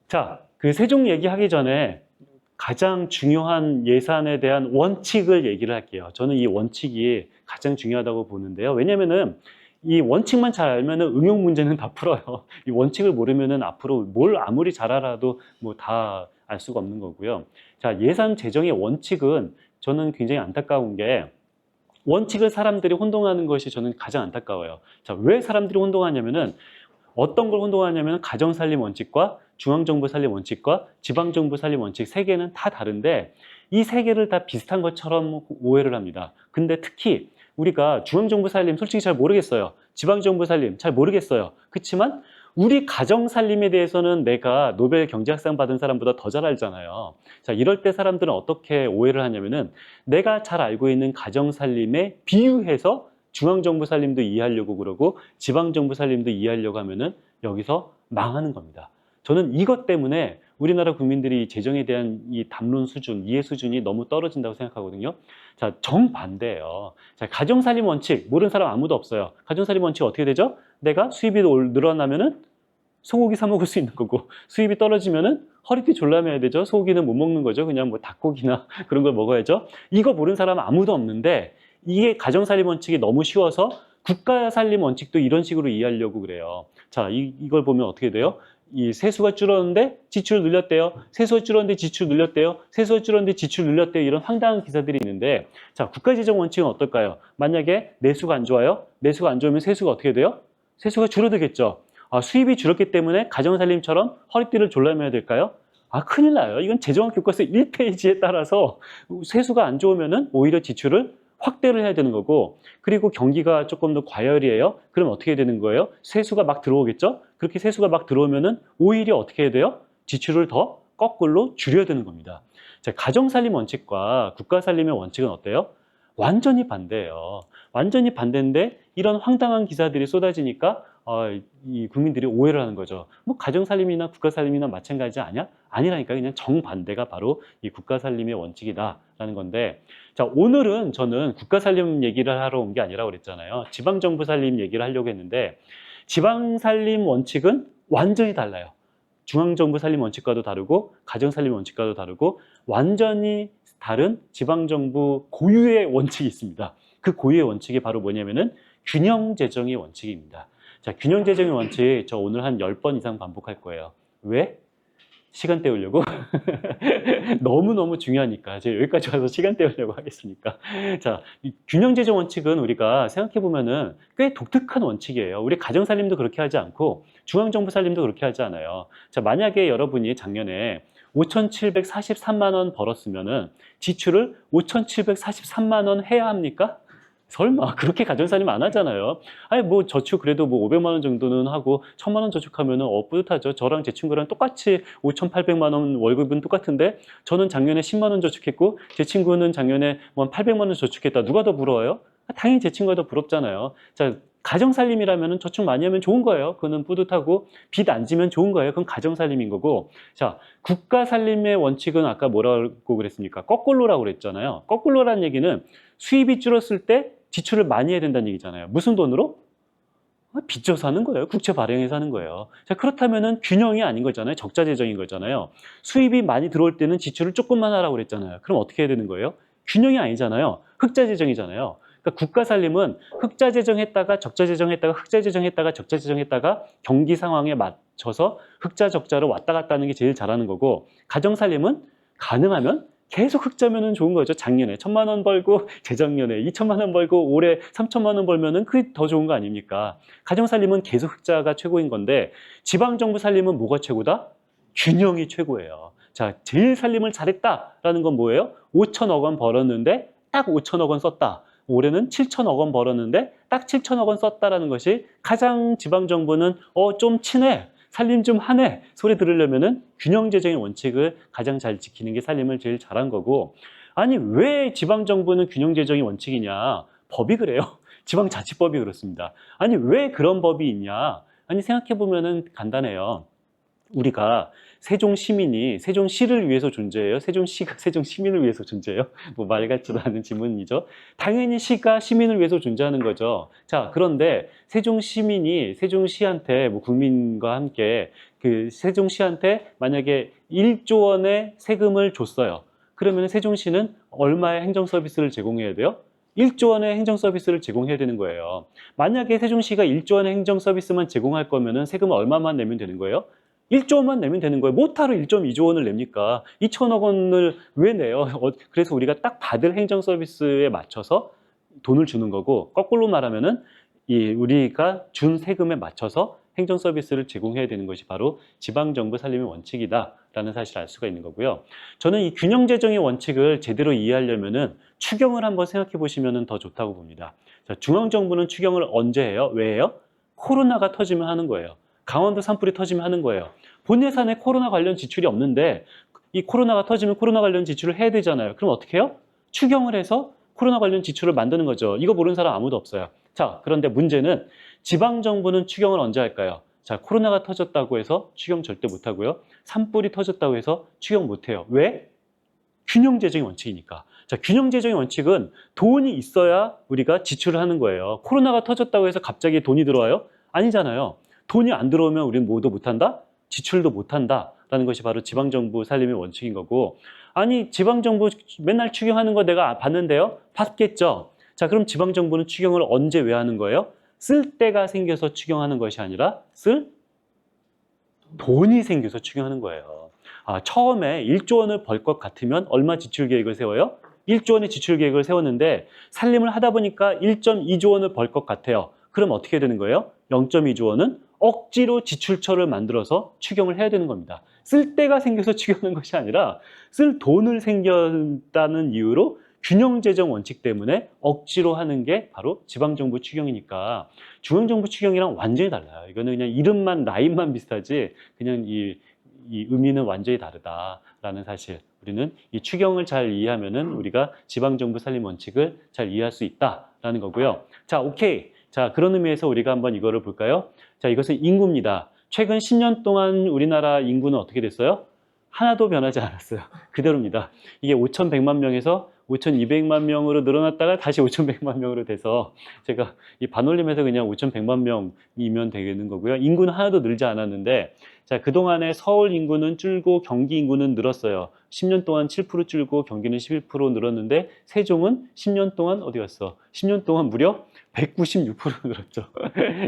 자, 그 세종 얘기하기 전에 가장 중요한 예산에 대한 원칙을 얘기를 할게요. 저는 이 원칙이 가장 중요하다고 보는데요. 왜냐면은 이 원칙만 잘 알면은 응용 문제는 다 풀어요. 이 원칙을 모르면은 앞으로 뭘 아무리 잘 알아도 뭐 다 알 수가 없는 거고요. 자, 예산 제정의 원칙은 저는 굉장히 안타까운 게, 원칙을 사람들이 혼동하는 것이 저는 가장 안타까워요. 자, 왜 사람들이 혼동하냐면은, 어떤 걸 혼동하냐면 가정살림 원칙과 중앙정부 살림 원칙과 지방정부 살림 원칙 세 개는 다 다른데, 이 세 개를 다 비슷한 것처럼 오해를 합니다. 근데 특히 우리가 중앙정부 살림 솔직히 잘 모르겠어요. 지방정부 살림 잘 모르겠어요. 그렇지만 우리 가정살림에 대해서는 내가 노벨 경제학상 받은 사람보다 더 잘 알잖아요. 자, 이럴 때 사람들은 어떻게 오해를 하냐면은, 내가 잘 알고 있는 가정살림에 비유해서 중앙정부 살림도 이해하려고 그러고 지방정부 살림도 이해하려고 하면은 여기서 망하는 겁니다. 저는 이것 때문에 우리나라 국민들이 재정에 대한 이 담론 수준, 이해 수준이 너무 떨어진다고 생각하거든요. 자, 정반대예요. 자, 가정살림 원칙 모르는 사람 아무도 없어요. 가정살림 원칙 어떻게 되죠? 내가 수입이 늘어나면은 소고기 사 먹을 수 있는 거고, 수입이 떨어지면은 허리띠 졸라매야 되죠. 소고기는 못 먹는 거죠. 그냥 뭐 닭고기나 그런 걸 먹어야죠. 이거 모르는 사람 아무도 없는데, 이게 가정살림 원칙이 너무 쉬워서 국가살림 원칙도 이런 식으로 이해하려고 그래요. 자, 이걸 보면 어떻게 돼요? 이 세수가 줄었는데 지출 늘렸대요. 세수가 줄었는데 지출 늘렸대요. 세수가 줄었는데 지출 늘렸대요. 이런 황당한 기사들이 있는데, 자, 국가재정 원칙은 어떨까요? 만약에 내수가 안 좋아요? 내수가 안 좋으면 세수가 어떻게 돼요? 세수가 줄어들겠죠. 수입이 줄었기 때문에 가정살림처럼 허리띠를 졸라매야 될까요? 큰일 나요. 이건 재정학 교과서 1페이지에 따라서 세수가 안 좋으면은 오히려 지출을 확대를 해야 되는 거고, 그리고 경기가 조금 더 과열이에요. 그럼 어떻게 되는 거예요? 세수가 막 들어오겠죠? 그렇게 세수가 막 들어오면은 오히려 어떻게 해야 돼요? 지출을 더 거꾸로 줄여야 되는 겁니다. 자, 가정살림 원칙과 국가살림의 원칙은 어때요? 완전히 반대예요. 완전히 반대인데 이런 황당한 기사들이 쏟아지니까 이 국민들이 오해를 하는 거죠. 뭐 가정살림이나 국가살림이나 마찬가지 아니야? 아니라니까. 그냥 정반대가 바로 이 국가살림의 원칙이다라는 건데, 자, 오늘은 저는 국가살림 얘기를 하러 온 게 아니라 그랬잖아요. 지방정부 살림 얘기를 하려고 했는데, 지방살림 원칙은 완전히 달라요. 중앙정부 살림 원칙과도 다르고 가정살림 원칙과도 다르고 완전히 다른 지방정부 고유의 원칙이 있습니다. 그 고유의 원칙이 바로 뭐냐면은 균형재정의 원칙입니다. 자, 균형재정의 원칙 저 오늘 한 10번 이상 반복할 거예요. 왜? 시간 때우려고? 너무너무 중요하니까 제가 여기까지 와서 시간 때우려고 하겠습니까? 자, 이 균형재정 원칙은 우리가 생각해보면은 꽤 독특한 원칙이에요. 우리 가정살림도 그렇게 하지 않고 중앙정부 살림도 그렇게 하지 않아요. 자, 만약에 여러분이 작년에 5,743만 원 벌었으면은 지출을 5,743만 원 해야 합니까? 설마 그렇게 가정살림 안 하잖아요. 아니 뭐 저축 그래도 뭐 500만 원 정도는 하고 1,000만 원 저축하면은 뿌듯하죠. 저랑 제 친구랑 똑같이 5,800만 원 월급은 똑같은데 저는 작년에 10만 원 저축했고 제 친구는 작년에 뭐 800만 원 저축했다. 누가 더 부러워요? 당연히 제 친구가 더 부럽잖아요. 자, 가정살림이라면 저축 많이 하면 좋은 거예요. 그거는 뿌듯하고 빚 안 지면 좋은 거예요. 그건 가정살림인 거고. 자, 국가살림의 원칙은 아까 뭐라고 그랬습니까? 거꾸로라고 그랬잖아요. 거꾸로라는 얘기는 수입이 줄었을 때 지출을 많이 해야 된다는 얘기잖아요. 무슨 돈으로? 빚져서 하는 거예요. 국채 발행해서 하는 거예요. 자, 그렇다면은 균형이 아닌 거잖아요. 적자재정인 거잖아요. 수입이 많이 들어올 때는 지출을 조금만 하라고 그랬잖아요. 그럼 어떻게 해야 되는 거예요? 균형이 아니잖아요. 흑자재정이잖아요. 그러니까 국가살림은 흑자재정했다가 적자재정했다가 흑자재정했다가 적자재정했다가 경기 상황에 맞춰서 흑자 적자로 왔다 갔다 하는 게 제일 잘하는 거고, 가정살림은 가능하면 계속 흑자면은 좋은 거죠. 작년에 1,000만 원 벌고 재작년에 2,000만 원 벌고 올해 3,000만 원 벌면은 그게 더 좋은 거 아닙니까? 가정살림은 계속 흑자가 최고인 건데 지방정부 살림은 뭐가 최고다? 균형이 최고예요. 자, 제일 살림을 잘했다라는 건 뭐예요? 5천억 원 벌었는데 딱 5천억 원 썼다. 올해는 7천억 원 벌었는데 딱 7천억 원 썼다라는 것이 가장 지방정부는 좀 친해. 살림 좀 하네 소리 들으려면은 균형재정의 원칙을 가장 잘 지키는 게 살림을 제일 잘한 거고, 아니 왜 지방정부는 균형재정이 원칙이냐? 법이 그래요. 지방자치법이 그렇습니다. 아니 왜 그런 법이 있냐? 아니 생각해보면은 간단해요. 우리가 세종시민이 세종시를 위해서 존재해요? 세종시가 세종시민을 위해서 존재해요? 뭐 말 같지도 않은 질문이죠. 당연히 시가 시민을 위해서 존재하는 거죠. 자, 그런데 세종시민이 세종시한테 뭐 국민과 함께 그 세종시한테 만약에 1조 원의 세금을 줬어요. 그러면 세종시는 얼마의 행정 서비스를 제공해야 돼요? 1조 원의 행정 서비스를 제공해야 되는 거예요. 만약에 세종시가 1조 원의 행정 서비스만 제공할 거면은 세금을 얼마만 내면 되는 거예요? 1조 원만 내면 되는 거예요. 못하러 1.2조 원을 냅니까? 2천억 원을 왜 내요? 그래서 우리가 딱 받을 행정 서비스에 맞춰서 돈을 주는 거고, 거꾸로 말하면은 우리가 준 세금에 맞춰서 행정 서비스를 제공해야 되는 것이 바로 지방정부 살림의 원칙이다라는 사실을 알 수가 있는 거고요. 저는 이 균형재정의 원칙을 제대로 이해하려면은 추경을 한번 생각해 보시면 더 좋다고 봅니다. 자, 중앙정부는 추경을 언제 해요? 왜 해요? 코로나가 터지면 하는 거예요. 강원도 산불이 터지면 하는 거예요. 본 예산에 코로나 관련 지출이 없는데 이 코로나가 터지면 코로나 관련 지출을 해야 되잖아요. 그럼 어떻게 해요? 추경을 해서 코로나 관련 지출을 만드는 거죠. 이거 모르는 사람 아무도 없어요. 자, 그런데 문제는 지방정부는 추경을 언제 할까요? 자, 코로나가 터졌다고 해서 추경 절대 못하고요. 산불이 터졌다고 해서 추경 못해요. 왜? 균형재정의 원칙이니까. 자, 균형재정의 원칙은 돈이 있어야 우리가 지출을 하는 거예요. 코로나가 터졌다고 해서 갑자기 돈이 들어와요? 아니잖아요. 돈이 안 들어오면 우리는 뭐도 못한다? 지출도 못한다라는 것이 바로 지방정부 살림의 원칙인 거고, 아니 지방정부 맨날 추경하는 거 내가 봤는데요? 봤겠죠? 자, 그럼 지방정부는 추경을 언제 왜 하는 거예요? 쓸 때가 생겨서 추경하는 것이 아니라 쓸 돈이 생겨서 추경하는 거예요. 처음에 1조 원을 벌 것 같으면 얼마 지출 계획을 세워요? 1조 원의 지출 계획을 세웠는데 살림을 하다 보니까 1.2조 원을 벌 것 같아요. 그럼 어떻게 되는 거예요? 0.2조 원은 억지로 지출처를 만들어서 추경을 해야 되는 겁니다. 쓸 데가 생겨서 추경하는 것이 아니라 쓸 돈을 생겼다는 이유로 균형재정 원칙 때문에 억지로 하는 게 바로 지방정부 추경이니까 중앙정부 추경이랑 완전히 달라요. 이거는 그냥 이름만 라인만 비슷하지 그냥 이 의미는 완전히 다르다라는 사실. 우리는 이 추경을 잘 이해하면은 우리가 지방정부 살림 원칙을 잘 이해할 수 있다라는 거고요. 자, 오케이. 자, 그런 의미에서 우리가 한번 이거를 볼까요? 자, 이것은 인구입니다. 최근 10년 동안 우리나라 인구는 어떻게 됐어요? 하나도 변하지 않았어요. 그대로입니다. 이게 5,100만 명에서 5,200만 명으로 늘어났다가 다시 5,100만 명으로 돼서 제가 이 반올림에서 그냥 5,100만 명이면 되는 거고요. 인구는 하나도 늘지 않았는데, 자, 그동안에 서울 인구는 줄고 경기 인구는 늘었어요. 10년 동안 7% 줄고 경기는 11% 늘었는데 세종은 10년 동안 어디 갔어? 10년 동안 무려 196% 늘었죠.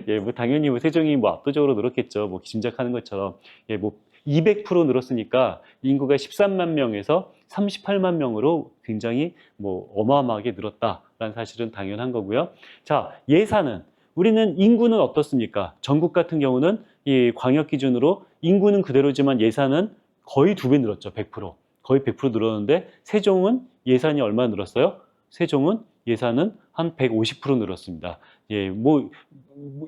예, 뭐 당연히 뭐 세종이 뭐 압도적으로 늘었겠죠. 뭐 짐작하는 것처럼. 예, 뭐 200% 늘었으니까 인구가 13만 명에서 38만 명으로 굉장히 뭐 어마어마하게 늘었다라는 사실은 당연한 거고요. 자, 예산은 우리는 인구는 어떻습니까? 전국 같은 경우는 이 광역 기준으로 인구는 그대로지만 예산은 거의 2배 늘었죠. 100%. 거의 100% 늘었는데 세종은 예산이 얼마 늘었어요? 세종은 예산은 한 150% 늘었습니다. 예, 뭐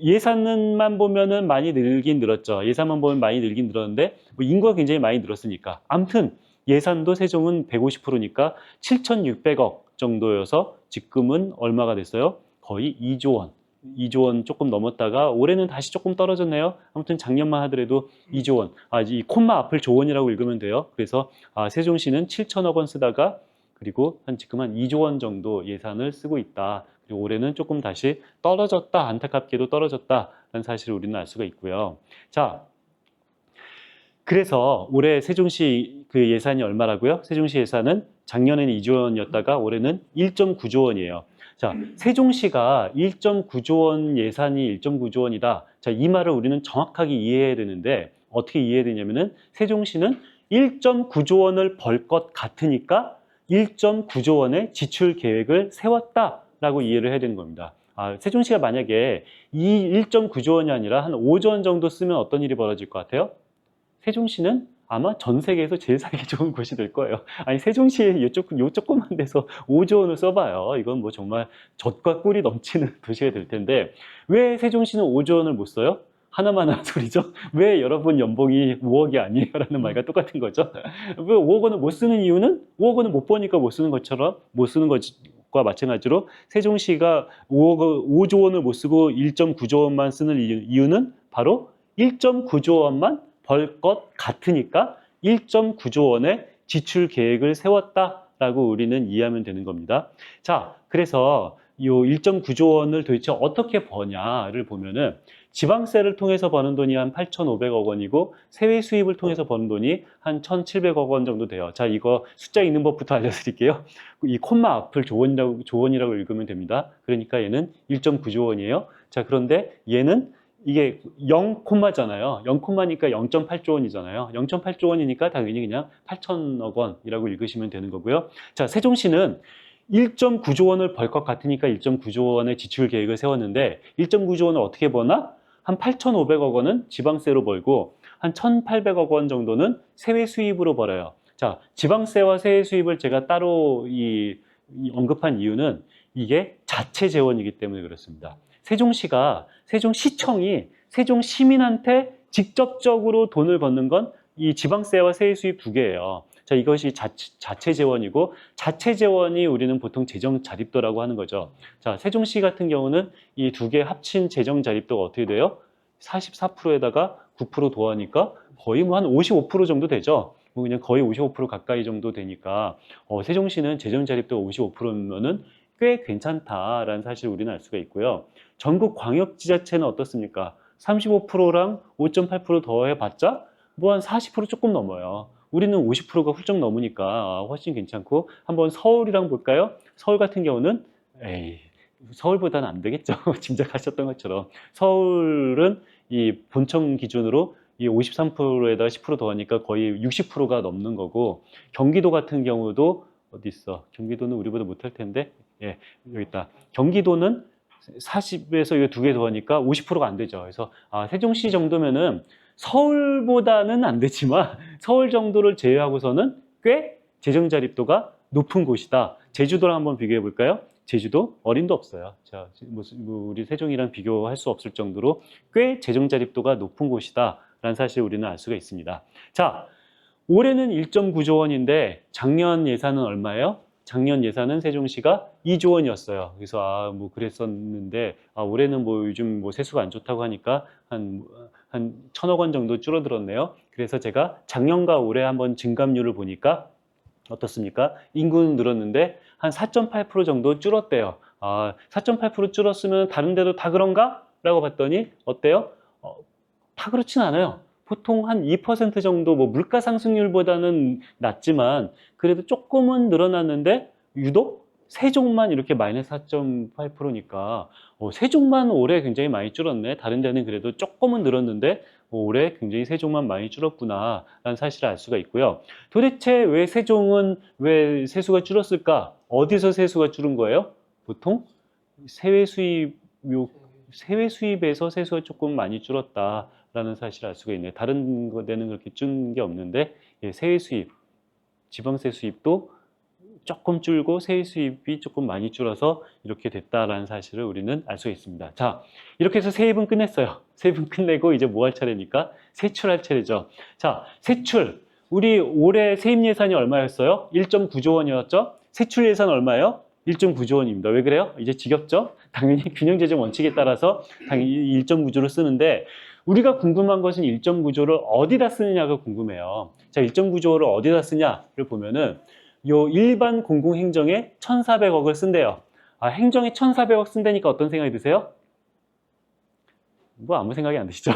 예산만 보면은 많이 늘긴 늘었죠. 예산만 보면 많이 늘긴 늘었는데 뭐 인구가 굉장히 많이 늘었으니까. 아무튼 예산도 세종은 150%니까 7,600억 정도여서 지금은 얼마가 됐어요? 거의 2조 원. 2조 원 조금 넘었다가 올해는 다시 조금 떨어졌네요. 아무튼 작년만 하더라도 2조 원. 이 콤마 앞을 조원이라고 읽으면 돼요. 그래서 세종시는 7천억 원 쓰다가 그리고 지금 한 2조 원 정도 예산을 쓰고 있다. 그리고 올해는 조금 다시 떨어졌다. 안타깝게도 떨어졌다라는 사실을 우리는 알 수가 있고요. 자, 그래서 올해 세종시 그 예산이 얼마라고요? 세종시 예산은 작년에는 2조 원이었다가 올해는 1.9조 원이에요. 자, 세종시가 1.9조 원 예산이 1.9조 원이다. 자, 이 말을 우리는 정확하게 이해해야 되는데 어떻게 이해해야 되냐면은 세종시는 1.9조 원을 벌 것 같으니까 1.9조 원의 지출 계획을 세웠다라고 이해를 해야 되는 겁니다. 세종시가 만약에 이 1.9조 원이 아니라 한 5조 원 정도 쓰면 어떤 일이 벌어질 것 같아요? 세종시는 아마 전 세계에서 제일 살기 좋은 곳이 될 거예요. 아니, 세종시에 요 조그만 데서 5조 원을 써봐요. 이건 뭐 정말 젖과 꿀이 넘치는 도시가 될 텐데, 왜 세종시는 5조 원을 못 써요? 하나만 하는 소리죠. 왜 여러분 연봉이 5억이 아니에요? 라는 말과 똑같은 거죠. 왜 5억 원을 못 쓰는 이유는 5억 원을 못 버니까 못 쓰는 것처럼 못 쓰는 것과 마찬가지로 세종시가 5조 원을 못 쓰고 1.9조 원만 쓰는 이유는 바로 1.9조 원만 벌 것 같으니까 1.9조 원의 지출 계획을 세웠다라고 우리는 이해하면 되는 겁니다. 자, 그래서 이 1.9조 원을 도대체 어떻게 버냐를 보면은 지방세를 통해서 버는 돈이 한 8,500억 원이고 세외 수입을 통해서 버는 돈이 한 1,700억 원 정도 돼요. 자, 이거 숫자 읽는 법부터 알려드릴게요. 이 콤마 앞을 조원이라고 읽으면 됩니다. 그러니까 얘는 1.9조 원이에요. 자, 그런데 얘는 이게 0 콤마잖아요. 0 콤마니까 0.8조 원이잖아요. 0.8조 원이니까 당연히 그냥 8천억 원이라고 읽으시면 되는 거고요. 자, 세종시는 1.9조 원을 벌 것 같으니까 1.9조 원의 지출 계획을 세웠는데 1.9조 원을 어떻게 버나? 한 8,500억 원은 지방세로 벌고 한 1,800억 원 정도는 세외 수입으로 벌어요. 자, 지방세와 세외 수입을 제가 따로 언급한 이유는 이게 자체 재원이기 때문에 그렇습니다. 세종시청이 세종 시민한테 직접적으로 돈을 받는 건 이 지방세와 세외 수입 두 개예요. 자, 이것이 자체 재원이고 자체 재원이 우리는 보통 재정 자립도라고 하는 거죠. 자, 세종시 같은 경우는 이 두 개 합친 재정 자립도가 어떻게 돼요? 44%에다가 9% 더하니까 거의 뭐 한 55% 정도 되죠. 뭐 그냥 거의 55% 가까이 정도 되니까 세종시는 재정 자립도가 55%면은 꽤 괜찮다라는 사실을 우리는 알 수가 있고요. 전국 광역지자체는 어떻습니까? 35%랑 5.8% 더해봤자 뭐 한 40% 조금 넘어요. 우리는 50%가 훌쩍 넘으니까 훨씬 괜찮고 한번 서울이랑 볼까요? 서울 같은 경우는 서울보다는 안 되겠죠. 짐작하셨던 것처럼 서울은 이 본청 기준으로 이 53%에다가 10% 더하니까 거의 60%가 넘는 거고 경기도 같은 경우도 어디 있어? 경기도는 우리보다 못할 텐데 여기 있다. 경기도는 40에서 이거 두 개 더하니까 50%가 안 되죠. 그래서 세종시 정도면은 서울보다는 안 되지만 서울 정도를 제외하고서는 꽤 재정 자립도가 높은 곳이다. 제주도랑 한번 비교해 볼까요? 제주도 어림도 없어요. 자, 우리 세종이랑 비교할 수 없을 정도로 꽤 재정 자립도가 높은 곳이다. 라는 사실을 우리는 알 수가 있습니다. 자, 올해는 1.9조 원인데 작년 예산은 얼마예요? 작년 예산은 세종시가 2조 원이었어요. 그래서 뭐 그랬었는데 올해는 뭐 요즘 뭐 세수가 안 좋다고 하니까 한 1,000억 원 정도 줄어들었네요. 그래서 제가 작년과 올해 한번 증감률을 보니까 어떻습니까? 인구는 늘었는데 한 4.8% 정도 줄었대요. 4.8% 줄었으면 다른 데도 다 그런가? 라고 봤더니 어때요? 다 그렇진 않아요. 보통 한 2% 정도 뭐 물가 상승률보다는 낮지만 그래도 조금은 늘어났는데 유독 세종만 이렇게 마이너스 4.8%니까 세종만 올해 굉장히 많이 줄었네. 다른 데는 그래도 조금은 늘었는데 올해 굉장히 세종만 많이 줄었구나 라는 사실을 알 수가 있고요. 도대체 왜 세종은 왜 세수가 줄었을까? 어디서 세수가 줄은 거예요? 보통 세외 수입에서 세수가 조금 많이 줄었다라는 사실을 알 수가 있네요. 다른 데는 그렇게 준 게 없는데 세외 수입, 지방세 수입도 조금 줄고 세외 수입이 조금 많이 줄어서 이렇게 됐다라는 사실을 우리는 알 수가 있습니다. 자, 이렇게 해서 세입은 끝냈어요. 세입은 끝내고 이제 뭐 할 차례입니까? 세출할 차례죠. 자, 세출. 우리 올해 세입 예산이 얼마였어요? 1.9조 원이었죠? 세출 예산 얼마예요? 1.9조 원입니다. 왜 그래요? 이제 지겹죠? 당연히 균형재정 원칙에 따라서 당연히 1.9조를 쓰는데 우리가 궁금한 것은 1.9조를 어디다 쓰느냐가 궁금해요. 자, 1.9조를 어디다 쓰냐를 보면은 요 일반 공공행정에 1,400억을 쓴대요. 아, 행정에 1,400억 쓴다니까 어떤 생각이 드세요? 뭐 아무 생각이 안 드시죠?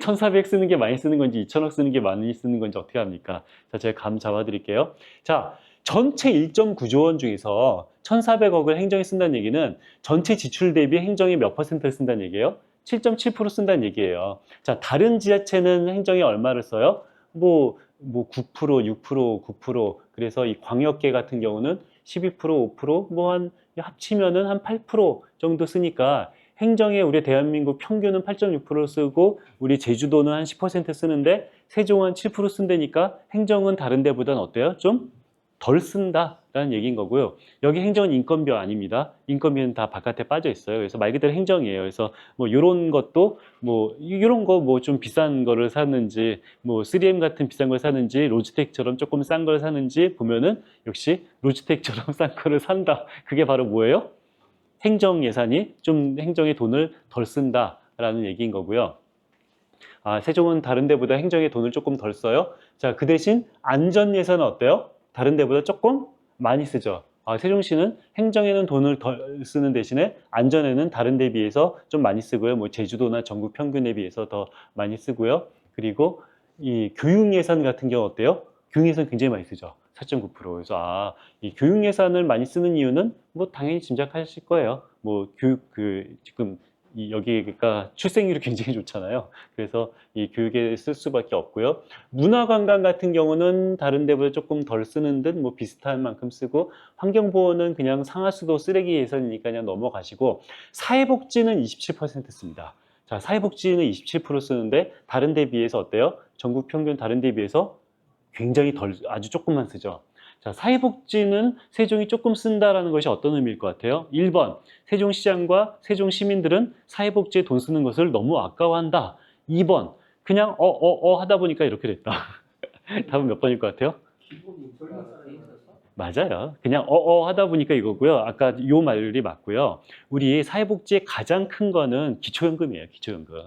1,400 쓰는 게 많이 쓰는 건지 2,000억 쓰는 게 많이 쓰는 건지 어떻게 합니까? 자, 제가 감 잡아 드릴게요. 자, 전체 1.9조 원 중에서 1,400억을 행정에 쓴다는 얘기는 전체 지출 대비 행정이 몇 퍼센트를 쓴다는 얘기예요? 7.7% 쓴다는 얘기예요. 자, 다른 지자체는 행정에 얼마를 써요? 뭐 9%, 6%, 9%. 그래서 이 광역계 같은 경우는 12%, 5%, 뭐 한 합치면은 한 8% 정도 쓰니까 행정에 우리 대한민국 평균은 8.6% 쓰고 우리 제주도는 한 10% 쓰는데 세종은 7% 쓴다니까 행정은 다른 데보다는 어때요? 좀 덜 쓴다라는 얘기인 거고요. 여기 행정은 인건비가 아닙니다. 인건비는 다 바깥에 빠져 있어요. 그래서 말 그대로 행정이에요. 그래서 뭐 이런 것도 뭐 이런 거 뭐 좀 비싼 거를 사는지 뭐 3M 같은 비싼 걸 사는지 로지텍처럼 조금 싼 걸 사는지 보면은 역시 로지텍처럼 싼 거를 산다. 그게 바로 뭐예요? 행정 예산이 좀 행정에 돈을 덜 쓴다라는 얘기인 거고요. 아, 세종은 다른 데보다 행정에 돈을 조금 덜 써요. 자, 그 대신 안전 예산은 어때요? 다른 데보다 조금 많이 쓰죠. 아, 세종시는 행정에는 돈을 덜 쓰는 대신에 안전에는 다른 데 비해서 좀 많이 쓰고요. 뭐 제주도나 전국 평균에 비해서 더 많이 쓰고요. 그리고 이 교육 예산 같은 경우 어때요? 교육 예산 굉장히 많이 쓰죠. 4.9%. 그래서 아, 이 교육 예산을 많이 쓰는 이유는 뭐 당연히 짐작하실 거예요. 뭐 교육 지금 여기가 출생률이 굉장히 좋잖아요. 그래서 이 교육에 쓸 수밖에 없고요. 문화관광 같은 경우는 다른 데보다 조금 덜 쓰는 듯 뭐 비슷한 만큼 쓰고 환경보호는 그냥 상하수도 쓰레기 예산이니까 그냥 넘어가시고 사회복지는 27% 씁니다. 자, 사회복지는 27% 쓰는데 다른 데 비해서 어때요? 전국 평균 다른 데 비해서 굉장히 아주 조금만 쓰죠. 자, 사회복지는 세종이 조금 쓴다라는 것이 어떤 의미일 것 같아요? 1번, 세종시장과 세종시민들은 사회복지에 돈 쓰는 것을 너무 아까워한다. 2번, 그냥 하다 보니까 이렇게 됐다. 답은 몇 번일 것 같아요? 맞아요. 그냥 하다 보니까 이거고요. 아까 요 말이 맞고요. 우리 사회복지의 가장 큰 거는 기초연금이에요. 기초연금.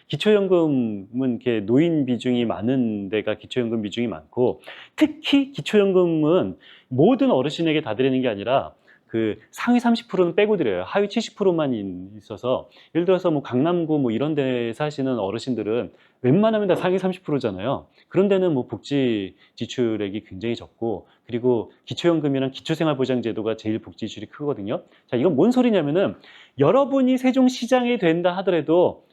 기초연금은 이렇게 노인 비중이 많은 데가 기초연금 비중이 많고 특히 기초연금은 모든 어르신에게 다 드리는 게 아니라 그 상위 30%는 빼고 드려요. 하위 70%만 있어서 예를 들어서 뭐 강남구 뭐 이런 데 사시는 어르신들은 웬만하면 다 상위 30%잖아요. 그런 데는 뭐 복지 지출액이 굉장히 적고 그리고 기초연금이랑 기초생활보장제도가 제일 복지 지출이 크거든요. 자, 이건 뭔 소리냐면은 여러분이 세종시장이 된다 하더라도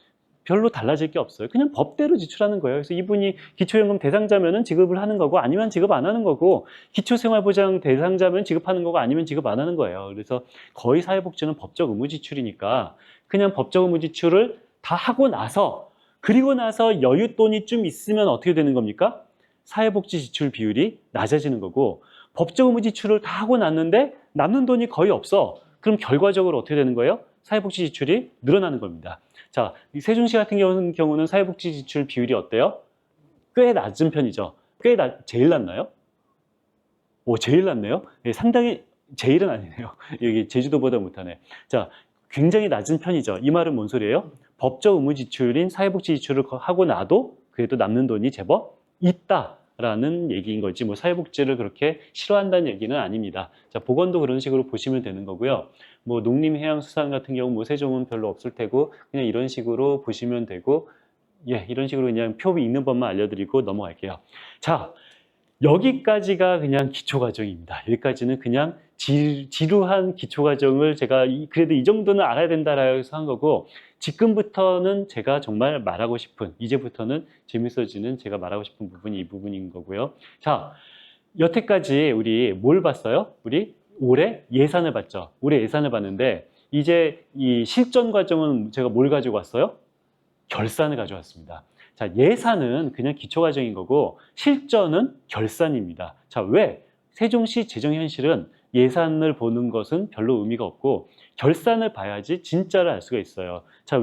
별로 달라질 게 없어요. 그냥 법대로 지출하는 거예요. 그래서 이분이 기초연금 대상자면은 지급을 하는 거고 아니면 지급 안 하는 거고 기초생활보장 대상자면 지급하는 거고 아니면 지급 안 하는 거예요. 그래서 거의 사회복지는 법적 의무 지출이니까 그냥 법적 의무 지출을 다 하고 나서 그리고 나서 여윳돈이 좀 있으면 어떻게 되는 겁니까? 사회복지 지출 비율이 낮아지는 거고 법적 의무 지출을 다 하고 났는데 남는 돈이 거의 없어. 그럼 결과적으로 어떻게 되는 거예요? 사회복지 지출이 늘어나는 겁니다. 자, 세종시 같은 경우는 사회복지 지출 비율이 어때요? 꽤 낮은 편이죠. 제일 낮나요? 오, 제일 낮네요. 예, 상당히, 제일은 아니네요. 여기 제주도보다 못하네. 자, 굉장히 낮은 편이죠. 이 말은 뭔 소리예요? 법적 의무 지출인 사회복지 지출을 하고 나도 그래도 남는 돈이 제법 있다라는 얘기인 거지. 뭐 사회복지를 그렇게 싫어한다는 얘기는 아닙니다. 자, 보건도 그런 식으로 보시면 되는 거고요. 뭐 농림해양수산 같은 경우 뭐 세종은 별로 없을 테고 그냥 이런 식으로 보시면 되고 예, 이런 식으로 그냥 표 있는 법만 알려드리고 넘어갈게요. 자, 여기까지가 그냥 기초과정입니다. 여기까지는 그냥 지루한 기초과정을 제가 그래도 이 정도는 알아야 된다라고 해서 한 거고 지금부터는 제가 정말 말하고 싶은 이제부터는 재밌어지는 제가 말하고 싶은 부분이 이 부분인 거고요. 자, 여태까지 우리 뭘 봤어요? 우리 올해 예산을 봤죠. 올해 예산을 봤는데 이제 이 실전 과정은 제가 뭘 가지고 왔어요? 결산을 가져왔습니다. 자, 예산은 그냥 기초과정인 거고 실전은 결산입니다. 자, 왜? 세종시 재정현실은 예산을 보는 것은 별로 의미가 없고 결산을 봐야지 진짜를 알 수가 있어요. 자,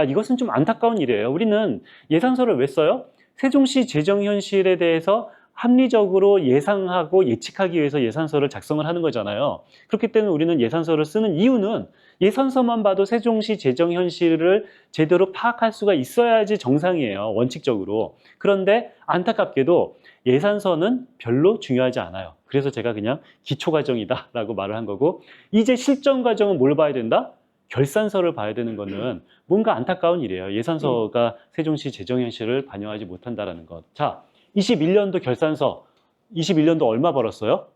이것은 좀 안타까운 일이에요. 우리는 예산서를 왜 써요? 세종시 재정현실에 대해서 합리적으로 예상하고 예측하기 위해서 예산서를 작성을 하는 거잖아요. 그렇기 때문에 우리는 예산서를 쓰는 이유는 예산서만 봐도 세종시 재정 현실을 제대로 파악할 수가 있어야지 정상이에요. 원칙적으로. 그런데 안타깝게도 예산서는 별로 중요하지 않아요. 그래서 제가 그냥 기초과정이다라고 말을 한 거고, 이제 실전 과정은 뭘 봐야 된다? 결산서를 봐야 되는 거는 뭔가 안타까운 일이에요. 예산서가 세종시 재정 현실을 반영하지 못한다라는 것. 자, 21년도 결산서, 21년도 얼마 벌었어요?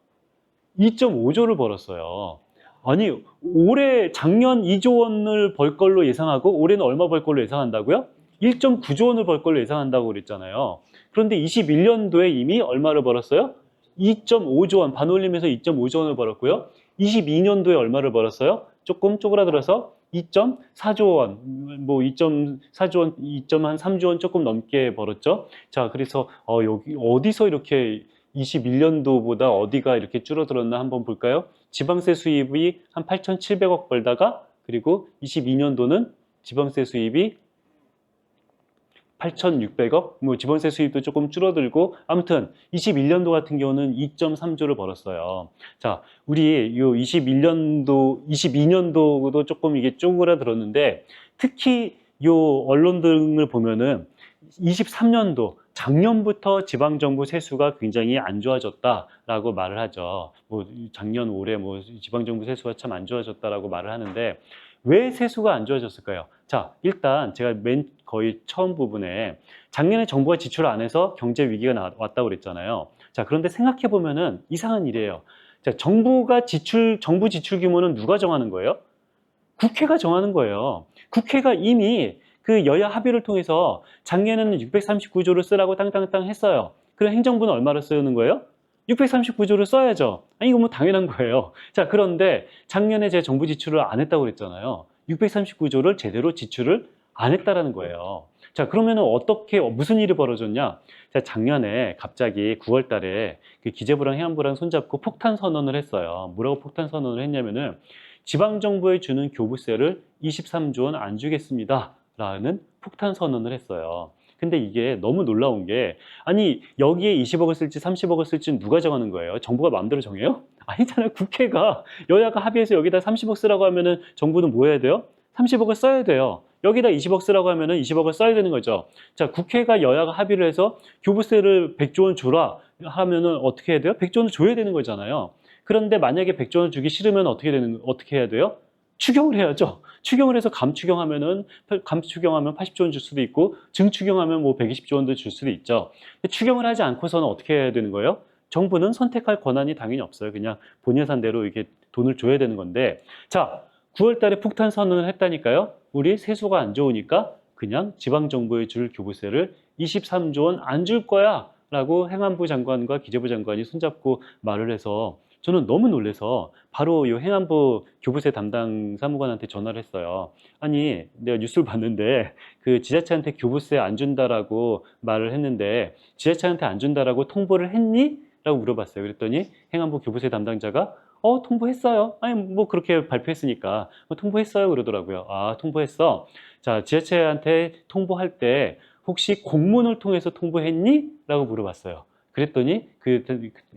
2.5조를 벌었어요. 아니, 작년 2조 원을 벌 걸로 예상하고 올해는 얼마 벌 걸로 예상한다고요? 1.9조 원을 벌 걸로 예상한다고 그랬잖아요. 그런데 21년도에 이미 얼마를 벌었어요? 2.5조 원, 반올림해서 2.5조 원을 벌었고요. 22년도에 얼마를 벌었어요? 조금 쪼그라들어서 2.4조 원, 뭐 2.4조 원, 2.3조 원 조금 넘게 벌었죠. 자, 그래서 여기 어디서 이렇게 21년도보다 어디가 이렇게 줄어들었나 한번 볼까요? 지방세 수입이 한 8,700억 벌다가, 그리고 22년도는 지방세 수입이 8,600억, 뭐 지방세 수입도 조금 줄어들고, 아무튼 21년도 같은 경우는 2.3조를 벌었어요. 자, 우리 요 22년도도 조금 이게 쪼그라들었는데, 특히 요 언론 등을 보면은 23년도 작년부터 지방정부 세수가 굉장히 안 좋아졌다라고 말을 하죠. 뭐 작년 올해 뭐 지방정부 세수가 참 안 좋아졌다라고 말을 하는데, 왜 세수가 안 좋아졌을까요? 자, 일단 제가 거의 처음 부분에 작년에 정부가 지출 안 해서 경제 위기가 왔다고 그랬잖아요. 자, 그런데 생각해 보면은 이상한 일이에요. 자, 정부 지출 규모는 누가 정하는 거예요? 국회가 정하는 거예요. 국회가 이미 그 여야 합의를 통해서 작년에는 639조를 쓰라고 땅땅땅 했어요. 그럼 행정부는 얼마를 쓰는 거예요? 639조를 써야죠. 아니, 이거 뭐 당연한 거예요. 자, 그런데 작년에 제 정부 지출을 안 했다고 그랬잖아요. 639조를 제대로 지출을 안 했다라는 거예요. 자, 그러면은 무슨 일이 벌어졌냐? 자, 작년에 갑자기 9월 달에 그 기재부랑 행안부랑 손잡고 폭탄 선언을 했어요. 뭐라고 폭탄 선언을 했냐면은 지방정부에 주는 교부세를 23조 원 안 주겠습니다. 라는 폭탄 선언을 했어요. 근데 이게 너무 놀라운 게, 아니, 여기에 20억을 쓸지 30억을 쓸지 누가 정하는 거예요? 정부가 마음대로 정해요? 아니잖아요. 국회가, 여야가 합의해서 여기다 30억 쓰라고 하면은 정부는 뭐 해야 돼요? 30억을 써야 돼요. 여기다 20억 쓰라고 하면은 20억을 써야 되는 거죠. 자, 국회가 여야가 합의를 해서 교부세를 100조 원 주라 하면은 어떻게 해야 돼요? 100조 원을 줘야 되는 거잖아요. 그런데 만약에 100조 원을 주기 싫으면 어떻게 해야 돼요? 추경을 해야죠. 추경을 해서 감추경하면 80조 원 줄 수도 있고, 증추경하면 뭐 120조 원도 줄 수도 있죠. 추경을 하지 않고서는 어떻게 해야 되는 거예요? 정부는 선택할 권한이 당연히 없어요. 그냥 본 예산대로 이렇게 돈을 줘야 되는 건데, 자, 9월 달에 폭탄 선언을 했다니까요. 우리 세수가 안 좋으니까 그냥 지방정부에 줄 교부세를 23조 원 안 줄 거야 라고 행안부 장관과 기재부 장관이 손잡고 말을 해서, 저는 너무 놀라서 바로 이 행안부 교부세 담당 사무관한테 전화를 했어요. 아니, 내가 뉴스를 봤는데 그 지자체한테 교부세 안 준다라고 말을 했는데 지자체한테 안 준다라고 통보를 했니? 라고 물어봤어요. 그랬더니 행안부 교부세 담당자가 통보했어요. 아니, 뭐 그렇게 발표했으니까 통보했어요 그러더라고요. 아, 통보했어. 자, 지자체한테 통보할 때 혹시 공문을 통해서 통보했니? 라고 물어봤어요. 그랬더니 그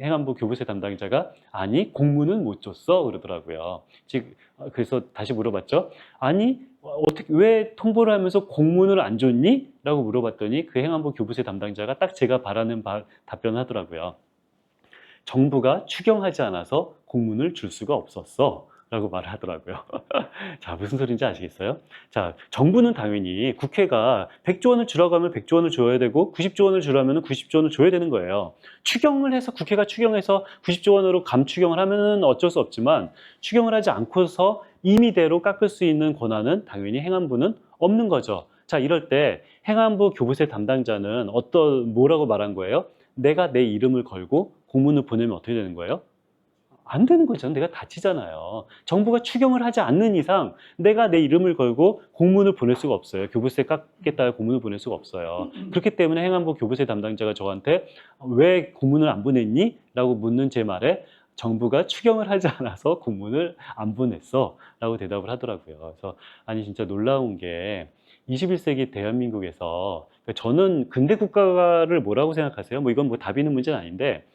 행안부 교부세 담당자가 아니, 공문은 못 줬어 그러더라고요. 그래서 다시 물어봤죠. 아니, 왜 통보를 하면서 공문을 안 줬니? 라고 물어봤더니 그 행안부 교부세 담당자가 딱 제가 바라는 답변을 하더라고요. 정부가 추경하지 않아서 공문을 줄 수가 없었어 라고 말을 하더라고요. 자, 무슨 소리인지 아시겠어요? 자, 정부는 당연히 국회가 100조 원을 주라고 하면 100조 원을 줘야 되고 90조 원을 주라면 90조 원을 줘야 되는 거예요. 추경을 해서, 국회가 추경해서 90조 원으로 감추경을 하면 어쩔 수 없지만, 추경을 하지 않고서 임의대로 깎을 수 있는 권한은 당연히 행안부는 없는 거죠. 자, 이럴 때 행안부 교부세 담당자는 뭐라고 말한 거예요? 내가 내 이름을 걸고 공문을 보내면 어떻게 되는 거예요? 안 되는 거죠. 내가 다치잖아요. 정부가 추경을 하지 않는 이상 내가 내 이름을 걸고 공문을 보낼 수가 없어요. 교부세 깎겠다고 공문을 보낼 수가 없어요. 그렇기 때문에 행안부 교부세 담당자가 저한테 왜 공문을 안 보냈니? 라고 묻는 제 말에 정부가 추경을 하지 않아서 공문을 안 보냈어 라고 대답을 하더라고요. 그래서 아니 진짜 놀라운 게 21세기 대한민국에서 저는 근대 국가를 뭐라고 생각하세요? 뭐 이건 뭐 답 있는 문제는 아닌데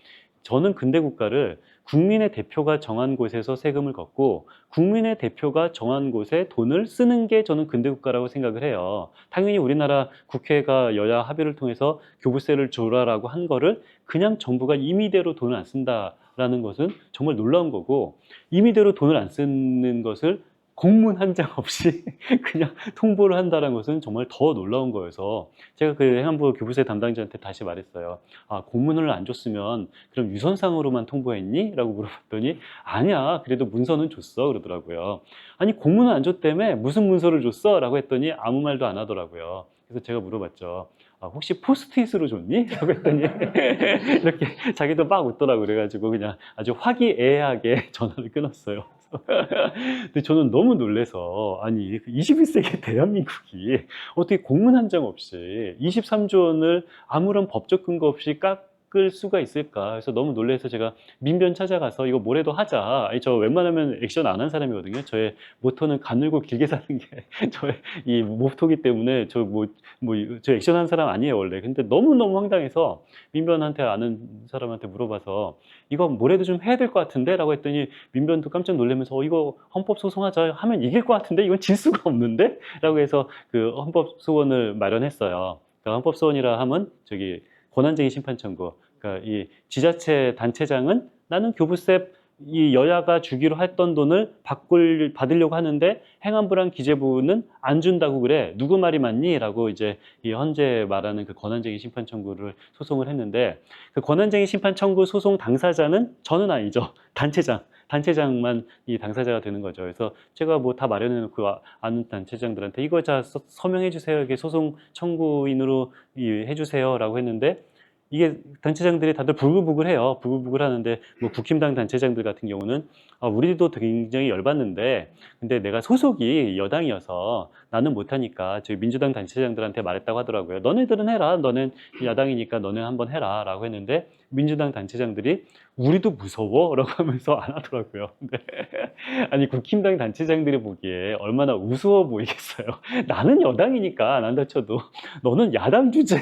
저는 근대 국가를 국민의 대표가 정한 곳에서 세금을 걷고 국민의 대표가 정한 곳에 돈을 쓰는 게 저는 근대 국가라고 생각을 해요. 당연히 우리나라 국회가 여야 합의를 통해서 교부세를 줘라라고 한 거를 그냥 정부가 임의대로 돈을 안 쓴다라는 것은 정말 놀라운 거고 임의대로 돈을 안 쓰는 것을 공문 한 장 없이 그냥 통보를 한다는 것은 정말 더 놀라운 거여서 제가 그 행안부 교부세 담당자한테 다시 말했어요. 아, 공문을 안 줬으면 그럼 유선상으로만 통보했니? 라고 물어봤더니 아니야, 그래도 문서는 줬어 그러더라고요. 아니 공문을 안 줬다며 무슨 문서를 줬어? 라고 했더니 아무 말도 안 하더라고요. 그래서 제가 물어봤죠. 아, 혹시 포스트잇으로 줬니? 라고 했더니 이렇게 자기도 막 웃더라고. 그래가지고 그냥 아주 화기애애하게 전화를 끊었어요. 근데 저는 너무 놀래서 아니 21세기 대한민국이 어떻게 공문 한 장 없이 23조 원을 아무런 법적 근거 없이 깎을 수가 있을까? 그래서 너무 놀라서 제가 민변 찾아가서 이거 뭐래도 하자. 아니, 저 웬만하면 액션 안 한 사람이거든요. 저의 모토는 가늘고 길게 사는 게 저의 이 모토기 때문에 저 액션 한 사람 아니에요 원래. 근데 너무너무 황당해서 민변한테 아는 사람한테 물어봐서 이거 뭐래도 좀 해야 될 것 같은데? 라고 했더니 민변도 깜짝 놀라면서 이거 헌법소송하자 하면 이길 것 같은데? 이건 질 수가 없는데? 라고 해서 그 헌법소원을 마련했어요. 그러니까 헌법소원이라 하면 저기 권한쟁의 심판 청구. 그러니까 이 지자체 단체장은 나는 교부세 이 여야가 주기로 했던 돈을 받으려고 하는데 행안부랑 기재부는 안 준다고 그래. 누구 말이 맞니? 라고 이제 이 헌재 말하는 그 권한쟁의 심판 청구를 소송을 했는데 그 권한쟁의 심판 청구 소송 당사자는 저는 아니죠. 단체장만 이 당사자가 되는 거죠. 그래서 제가 뭐 다 마련해 놓고 아는 단체장들한테 이거 자 서명해 주세요. 이게 소송 청구인으로 해주세요라고 했는데 이게 단체장들이 다들 부글부글해요. 부글부글 하는데 뭐 국힘당 단체장들 같은 경우는 우리도 굉장히 열받는데 근데 내가 소속이 여당이어서 나는 못하니까 저희 민주당 단체장들한테 말했다고 하더라고요. 너네들은 해라. 너는 야당이니까 너는 한번 해라 라고 했는데 민주당 단체장들이 우리도 무서워? 라고 하면서 안 하더라고요. 근데 아니 국힘당 단체장들이 보기에 얼마나 우스워 보이겠어요. 나는 여당이니까 안 한다 쳐도 너는 야당 주제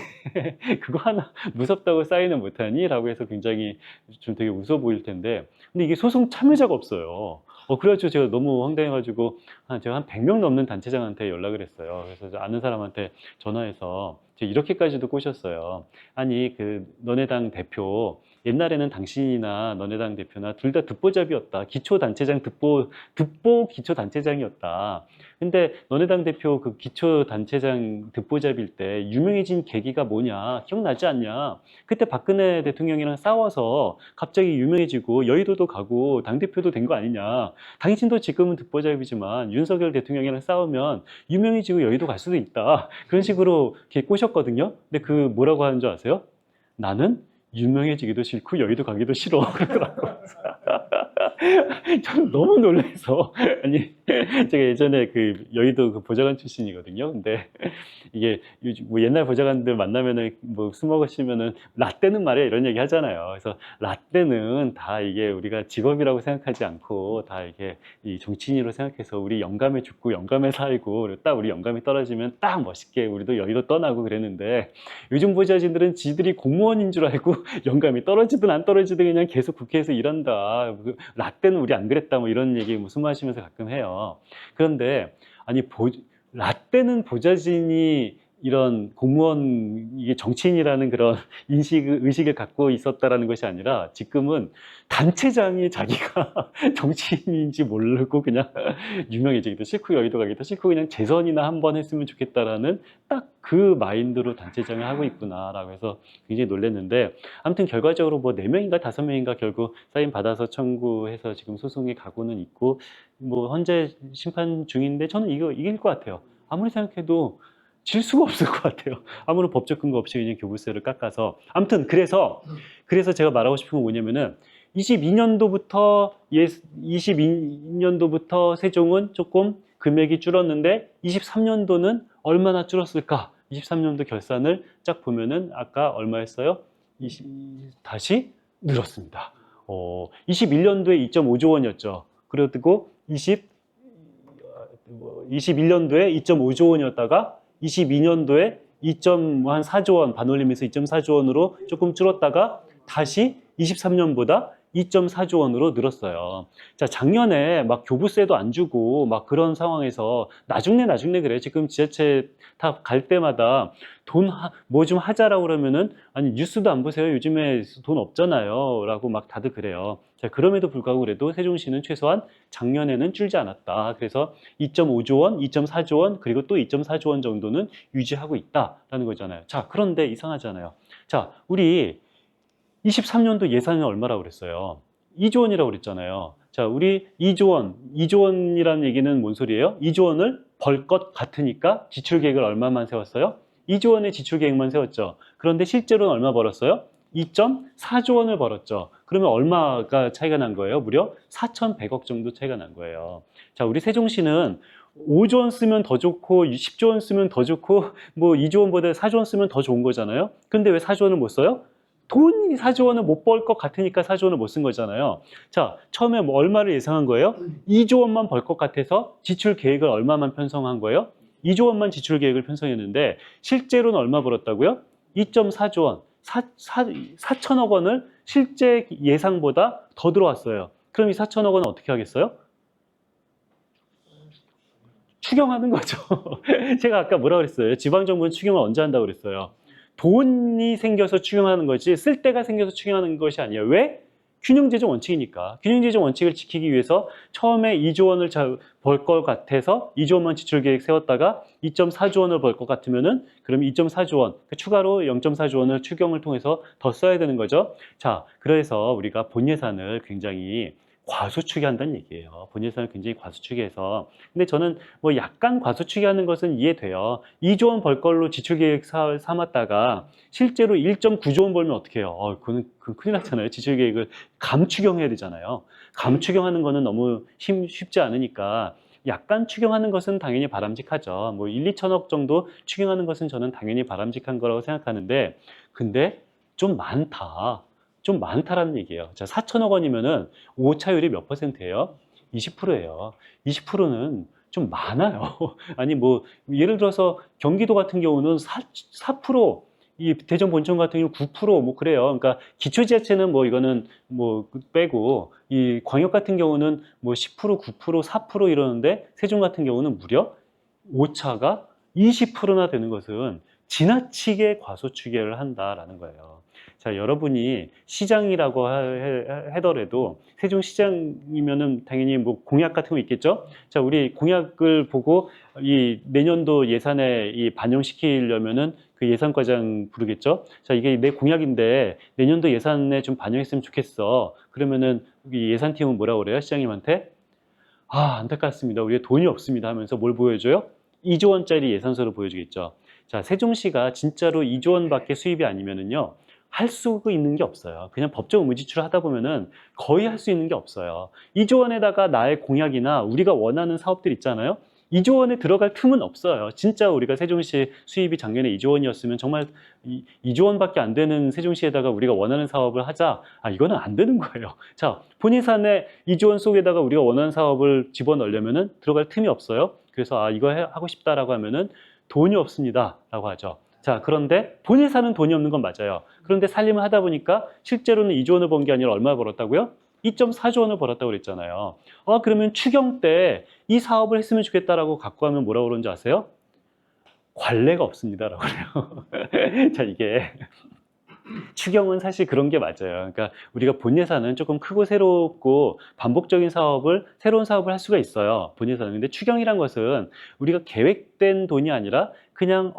그거 하나 무섭다고 사인을 못하니? 라고 해서 굉장히 좀 되게 웃어 보일 텐데 근데 이게 소송 참여자가 없어요. 그래가지고 제가 너무 황당해가지고 제가 한 100명 넘는 단체장한테 연락을 했어요. 그래서 아는 사람한테 전화해서 이렇게까지도 꼬셨어요. 아니 그 너네 당 대표 옛날에는 당신이나 너네 당 대표나 둘 다 듣보잡이었다. 기초단체장 듣보 기초단체장이었다. 근데 너네 당 대표 그 기초단체장 듣보잡일 때 유명해진 계기가 뭐냐 기억나지 않냐? 그때 박근혜 대통령이랑 싸워서 갑자기 유명해지고 여의도도 가고 당대표도 된 거 아니냐? 당신도 지금은 듣보잡이지만 윤석열 대통령이랑 싸우면 유명해지고 여의도 갈 수도 있다. 그런 식으로 이렇게 꼬셨거든요. 근데 그 뭐라고 하는 줄 아세요? 나는 유명해지기도 싫고 여의도 가기도 싫어. 그러더라고요. 저는 너무 놀라서 아니 제가 예전에 그 여의도 그 보좌관 출신이거든요. 근데 이게 요즘 뭐 옛날 보좌관들 만나면은 뭐 술 먹으시면은 라떼는 말이야 이런 얘기 하잖아요. 그래서 라떼는 다 이게 우리가 직업이라고 생각하지 않고 다 이게 이 정치인으로 생각해서 우리 영감에 죽고 영감에 살고 그리고 딱 우리 영감이 떨어지면 딱 멋있게 우리도 여의도 떠나고 그랬는데 요즘 보좌진들은 지들이 공무원인 줄 알고 영감이 떨어지든 안 떨어지든 그냥 계속 국회에서 일한다. 라떼는 우리 안 그랬다 뭐 이런 얘기 술 마시면서 가끔 해요. 그런데 아니 라떼는 보좌진이 이런 공무원 이게 정치인이라는 그런 의식을 갖고 있었다라는 것이 아니라 지금은 단체장이 자기가 정치인인지 모르고 그냥 유명해지기도 싫고 여의도 가기도 싫고 그냥 재선이나 한번 했으면 좋겠다라는 딱 그 마인드로 단체장을 하고 있구나라고 해서 굉장히 놀랐는데 아무튼 결과적으로 뭐 4명인가 5명인가 결국 사인 받아서 청구해서 지금 소송에 가고는 있고 뭐 현재 심판 중인데 저는 이거 이길 것 같아요. 아무리 생각해도 질 수가 없을 것 같아요. 아무런 법적 근거 없이 그냥 교부세를 깎아서. 아무튼 그래서 제가 말하고 싶은 건 뭐냐면은 22년도부터 세종은 조금 금액이 줄었는데 23년도는 얼마나 줄었을까? 23년도 결산을 쫙 보면은 아까 얼마였어요? 다시 늘었습니다. 21년도에 2.5조 원이었죠. 그리고 21년도에 2.5조 원이었다가 22년도에 2.4조 원, 반올림에서 2.4조 원으로 조금 줄었다가 다시 23년보다 2.4조 원으로 늘었어요. 자, 작년에 막 교부세도 안 주고 막 그런 상황에서 나중내 그래. 지금 지자체 다 갈 때마다 뭐 좀 하자라고 그러면은 아니 뉴스도 안 보세요. 요즘에 돈 없잖아요. 라고 막 다들 그래요. 자, 그럼에도 불구하고 그래도 세종시는 최소한 작년에는 줄지 않았다. 그래서 2.5조 원, 2.4조 원, 그리고 또 2.4조 원 정도는 유지하고 있다라는 거잖아요. 자, 그런데 이상하잖아요. 자, 우리 23년도 예산은 얼마라고 그랬어요? 2조 원이라고 그랬잖아요. 자, 우리 2조 원이라는 얘기는 뭔 소리예요? 2조 원을 벌 것 같으니까 지출 계획을 얼마만 세웠어요? 2조 원의 지출 계획만 세웠죠. 그런데 실제로는 얼마 벌었어요? 2.4조 원을 벌었죠. 그러면 얼마가 차이가 난 거예요? 무려 4,100억 정도 차이가 난 거예요. 자, 우리 세종시는 5조 원 쓰면 더 좋고 10조 원 쓰면 더 좋고 뭐 2조 원보다 4조 원 쓰면 더 좋은 거잖아요. 근데 왜 4조 원을 못 써요? 돈이 4조 원을 못 벌 것 같으니까 4조 원을 못 쓴 거잖아요. 자, 처음에 뭐 얼마를 예상한 거예요? 2조 원만 벌 것 같아서 지출 계획을 얼마만 편성한 거예요? 2조 원만 지출 계획을 편성했는데 실제로는 얼마 벌었다고요? 2.4조 원, 4천억 원을 실제 예상보다 더 들어왔어요. 그럼 이 4천억 원은 어떻게 하겠어요? 추경하는 거죠. 제가 아까 뭐라 그랬어요? 지방정부는 추경을 언제 한다고 그랬어요? 돈이 생겨서 추경하는 거지 쓸 데가 생겨서 추경하는 것이 아니에요. 왜? 균형재정 원칙이니까. 균형재정 원칙을 지키기 위해서 처음에 2조 원을 벌 것 같아서 2조 원만 지출계획 세웠다가 2.4조 원을 벌 것 같으면은 그럼 2.4조 원, 추가로 0.4조 원을 추경을 통해서 더 써야 되는 거죠. 자, 그래서 우리가 본 예산을 굉장히 과소추계한다는 얘기예요. 본 예산을 굉장히 과소추계해서. 근데 저는 뭐 약간 과소추계하는 것은 이해돼요. 2조 원 벌 걸로 지출계획 삼았다가 실제로 1.9조 원 벌면 어떻게 해요? 그건 큰일 났잖아요. 지출계획을 감추경해야 되잖아요. 감추경하는 거는 너무 쉽지 않으니까 약간 추경하는 것은 당연히 바람직하죠. 뭐 1, 2천억 정도 추경하는 것은 저는 당연히 바람직한 거라고 생각하는데 근데 좀 많다. 좀 많다라는 얘기예요. 자, 4천억 원이면은 오차율이 몇 %예요? 20%예요. 20%는 좀 많아요. 아니 뭐 예를 들어서 경기도 같은 경우는 4%, 이 대전 본청 같은 경우 9%뭐 그래요. 그러니까 기초지자체는 뭐 이거는 뭐 빼고 이 광역 같은 경우는 뭐 10%, 9%, 4% 이러는데 세종 같은 경우는 무려 오차가 20%나 되는 것은 지나치게 과소추계를 한다라는 거예요. 자, 여러분이 시장이라고 하더라도 세종시장이면은 당연히 뭐 공약 같은 거 있겠죠? 자, 우리 공약을 보고 이 내년도 예산에 이 반영시키려면은 그 예산과장 부르겠죠? 자, 이게 내 공약인데 내년도 예산에 좀 반영했으면 좋겠어. 그러면은 이 예산팀은 뭐라고 그래요? 시장님한테? 안타깝습니다. 우리가 돈이 없습니다 하면서 뭘 보여줘요? 2조 원짜리 예산서를 보여주겠죠. 자, 세종시가 진짜로 2조 원밖에 수입이 아니면은요. 할 수 있는 게 없어요. 그냥 법적 의무 지출을 하다 보면은 거의 할 수 있는 게 없어요. 2조 원에다가 나의 공약이나 우리가 원하는 사업들 있잖아요. 2조 원에 들어갈 틈은 없어요. 진짜 우리가 세종시 수입이 작년에 2조 원이었으면 정말 2조 원밖에 안 되는 세종시에다가 우리가 원하는 사업을 하자. 이거는 안 되는 거예요. 자, 본 예산에 2조 원 속에다가 우리가 원하는 사업을 집어넣으려면은 들어갈 틈이 없어요. 그래서 이거 하고 싶다라고 하면은 돈이 없습니다. 라고 하죠. 자, 그런데 본 예산은 돈이 없는 건 맞아요. 그런데 살림을 하다 보니까 실제로는 2조 원을 번 게 아니라 얼마 벌었다고요? 2.4조 원을 벌었다고 그랬잖아요. 그러면 추경 때 이 사업을 했으면 좋겠다라고 갖고 가면 뭐라고 그러는지 아세요? 관례가 없습니다라고 그래요. 자, 이게 추경은 사실 그런 게 맞아요. 그러니까 우리가 본 예산은 조금 크고 새롭고 반복적인 새로운 사업을 할 수가 있어요. 본 예산은. 근데 추경이란 것은 우리가 계획된 돈이 아니라 그냥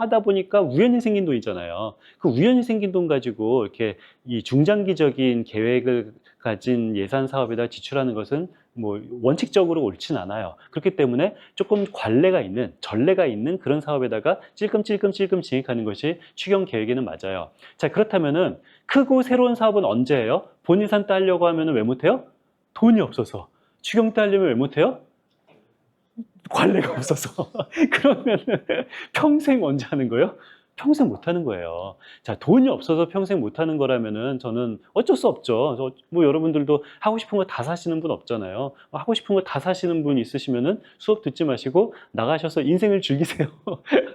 하다 보니까 우연히 생긴 돈이잖아요. 그 우연히 생긴 돈 가지고 이렇게 이 중장기적인 계획을 가진 예산 사업에다 지출하는 것은 뭐 원칙적으로 옳진 않아요. 그렇기 때문에 조금 관례가 있는, 전례가 있는 그런 사업에다가 찔끔찔끔 진행하는 것이 추경 계획에는 맞아요. 자, 그렇다면은 크고 새로운 사업은 언제 해요? 본예산 따려고 하면은 왜 못해요? 돈이 없어서. 추경 따려면 왜 못해요? 관례가 없어서. 그러면은 평생 언제 하는 거예요? 평생 못 하는 거예요. 자, 돈이 없어서 평생 못 하는 거라면은 저는 어쩔 수 없죠. 뭐 여러분들도 하고 싶은 거 다 사시는 분 없잖아요. 하고 싶은 거 다 사시는 분 있으시면은 수업 듣지 마시고 나가셔서 인생을 즐기세요.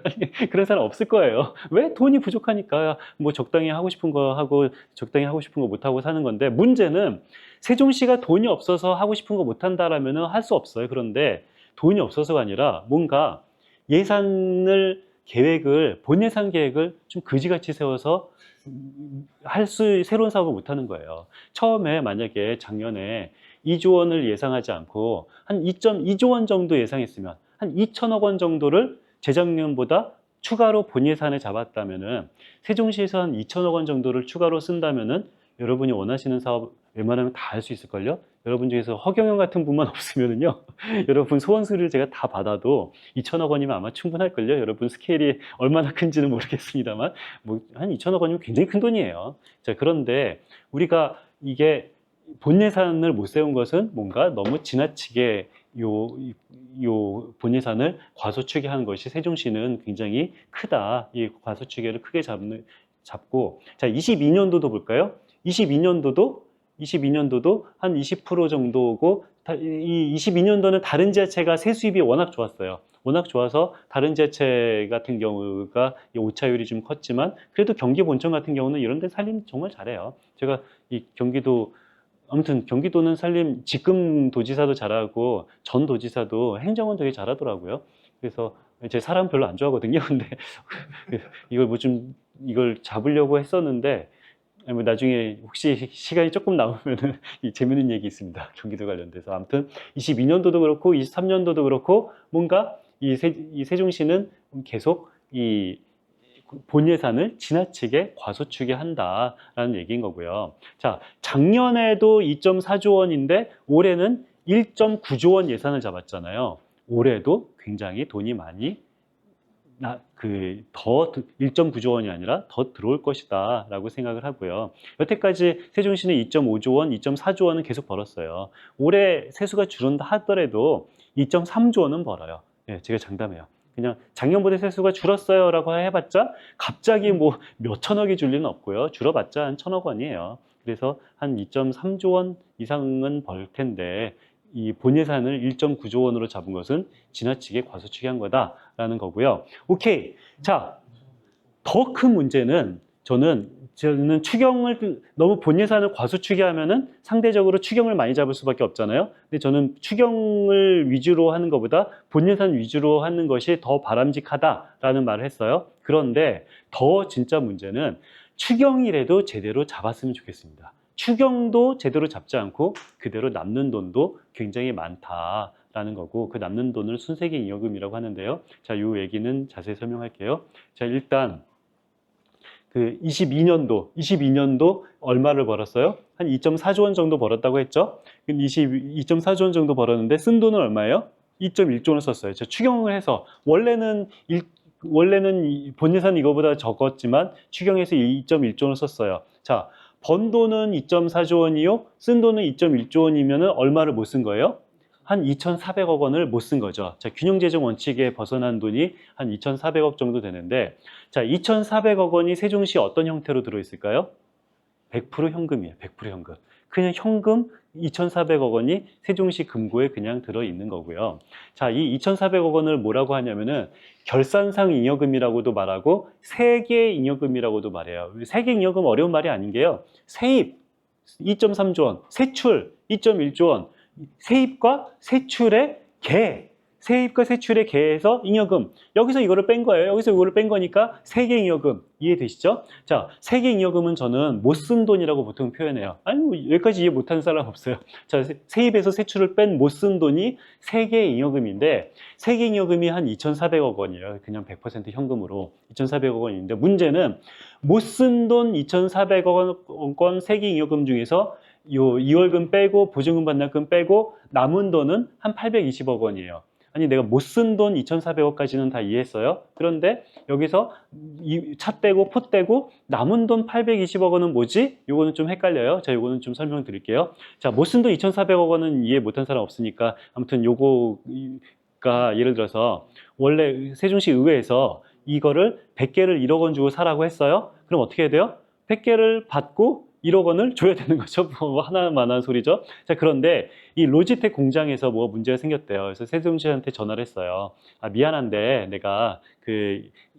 아니, 그런 사람 없을 거예요. 왜? 돈이 부족하니까 뭐 적당히 하고 싶은 거 하고 적당히 하고 싶은 거 못 하고 사는 건데, 문제는 세종시가 돈이 없어서 하고 싶은 거 못 한다라면은 할 수 없어요. 그런데 돈이 없어서가 아니라 뭔가 예산을 계획을, 본 예산 계획을 좀 그지같이 세워서 새로운 사업을 못 하는 거예요. 처음에 만약에 작년에 2조 원을 예상하지 않고 한 2.2조 원 정도 예상했으면 한 2천억 원 정도를 재작년보다 추가로 본 예산에 잡았다면은, 세종시에서 한 2천억 원 정도를 추가로 쓴다면은 여러분이 원하시는 사업 웬만하면 다 할 수 있을걸요? 여러분 중에서 허경영 같은 분만 없으면은요, 여러분 소원서를 제가 다 받아도 2천억 원이면 아마 충분할걸요? 여러분 스케일이 얼마나 큰지는 모르겠습니다만, 뭐, 한 2천억 원이면 굉장히 큰 돈이에요. 자, 그런데 우리가 이게 본 예산을 못 세운 것은 뭔가 너무 지나치게 본 예산을 과소추계한 것이 세종시는 굉장히 크다. 이 과소추계를 크게 잡고, 자, 22년도도 볼까요? 22년도도 한 20% 정도고, 이 22년도는 다른 지자체가 세수입이 워낙 좋았어요. 워낙 좋아서 다른 지자체 같은 경우가 오차율이 좀 컸지만, 그래도 경기 본청 같은 경우는 이런 데 살림 정말 잘해요. 제가 이 아무튼 경기도는 살림, 지금 도지사도 잘하고 전 도지사도 행정은 되게 잘하더라고요. 그래서 제 사람 별로 안 좋아하거든요. 근데 이걸 잡으려고 했었는데, 뭐 나중에 혹시 시간이 조금 나오면은 이 재밌는 얘기 있습니다. 경기도 관련돼서. 아무튼 22년도도 그렇고 23년도도 그렇고 뭔가 이 세종시는 계속 이 본 예산을 지나치게 과소추계 한다라는 얘기인 거고요. 자, 작년에도 2.4조 원인데 올해는 1.9조 원 예산을 잡았잖아요. 올해도 굉장히 돈이 많이 1.9조 원이 아니라 더 들어올 것이다 라고 생각을 하고요. 여태까지 세종시는 2.5조 원, 2.4조 원은 계속 벌었어요. 올해 세수가 줄은다 하더라도 2.3조 원은 벌어요. 네, 제가 장담해요. 그냥 작년보다 세수가 줄었어요 라고 해봤자 갑자기 뭐 몇천억이 줄 리는 없고요. 줄어봤자 한 천억 원이에요. 그래서 한 2.3조 원 이상은 벌 텐데, 이 본 예산을 1.9조 원으로 잡은 것은 지나치게 과소추계한 거다라는 거고요. 오케이. 자, 더 큰 문제는 저는 추경을 너무 본 예산을 과소추계하면은 상대적으로 추경을 많이 잡을 수밖에 없잖아요. 근데 저는 추경을 위주로 하는 것보다 본 예산 위주로 하는 것이 더 바람직하다라는 말을 했어요. 그런데 더 진짜 문제는 추경이라도 제대로 잡았으면 좋겠습니다. 추경도 제대로 잡지 않고 그대로 남는 돈도 굉장히 많다라는 거고, 그 남는 돈을 순세기 잉여금이라고 하는데요. 자, 이 얘기는 자세히 설명할게요. 자, 일단 그 22년도 얼마를 벌었어요? 한 2.4조 원 정도 벌었다고 했죠? 2.4조 원 정도 벌었는데 쓴 돈은 얼마예요? 2.1조 원을 썼어요. 저 추경을 해서 원래는 본 예산 이거보다 적었지만 추경해서 2.1조 원을 썼어요. 자, 번 돈은 2.4조 원이요. 쓴 돈은 2.1조 원이면 얼마를 못 쓴 거예요? 한 2,400억 원을 못 쓴 거죠. 자, 균형재정 원칙에 벗어난 돈이 한 2,400억 정도 되는데, 자, 2,400억 원이 세종시 어떤 형태로 들어있을까요? 100% 현금이에요. 100% 현금. 그냥 현금 2,400억 원이 세종시 금고에 그냥 들어있는 거고요. 자, 이 2,400억 원을 뭐라고 하냐면은 결산상 잉여금이라고도 말하고 세계 잉여금이라고도 말해요. 세계 잉여금 어려운 말이 아닌 게요. 세입 2.3조 원, 세출 2.1조 원, 세입과 세출의 개에서 잉여금. 여기서 이거를 뺀 거예요. 여기서 이거를 뺀 거니까 세계 잉여금. 이해되시죠? 자, 세계 잉여금은 저는 못 쓴 돈이라고 보통 표현해요. 아니, 뭐 여기까지 이해 못하는 사람 없어요. 자, 세입에서 세출을 뺀 못 쓴 돈이 세계 잉여금인데, 세계 잉여금이 한 2,400억 원이에요. 그냥 100% 현금으로 2,400억 원인데, 문제는 못 쓴 돈 2,400억 원 세계 잉여금 중에서 요 2월금 빼고 보증금 반납금 빼고 남은 돈은 한 820억 원이에요. 아니 내가 못 쓴 돈 2,400억까지는 다 이해했어요. 그런데 여기서 차 빼고 포 떼고 남은 돈 820억 원은 뭐지? 요거는 좀 헷갈려요. 자, 요거는 좀 설명드릴게요. 자, 못 쓴 돈 2,400억 원은 이해 못한 사람 없으니까 아무튼 요거가 예를 들어서 원래 세종시 의회에서 이거를 100개를 1억 원 주고 사라고 했어요. 그럼 어떻게 해야 돼요? 100개를 받고 1억 원을 줘야 되는 거죠. 뭐 하나만한 소리죠. 자, 그런데 이 로지텍 공장에서 뭐 문제가 생겼대요. 그래서 세종시한테 전화를 했어요. 아, 미안한데 내가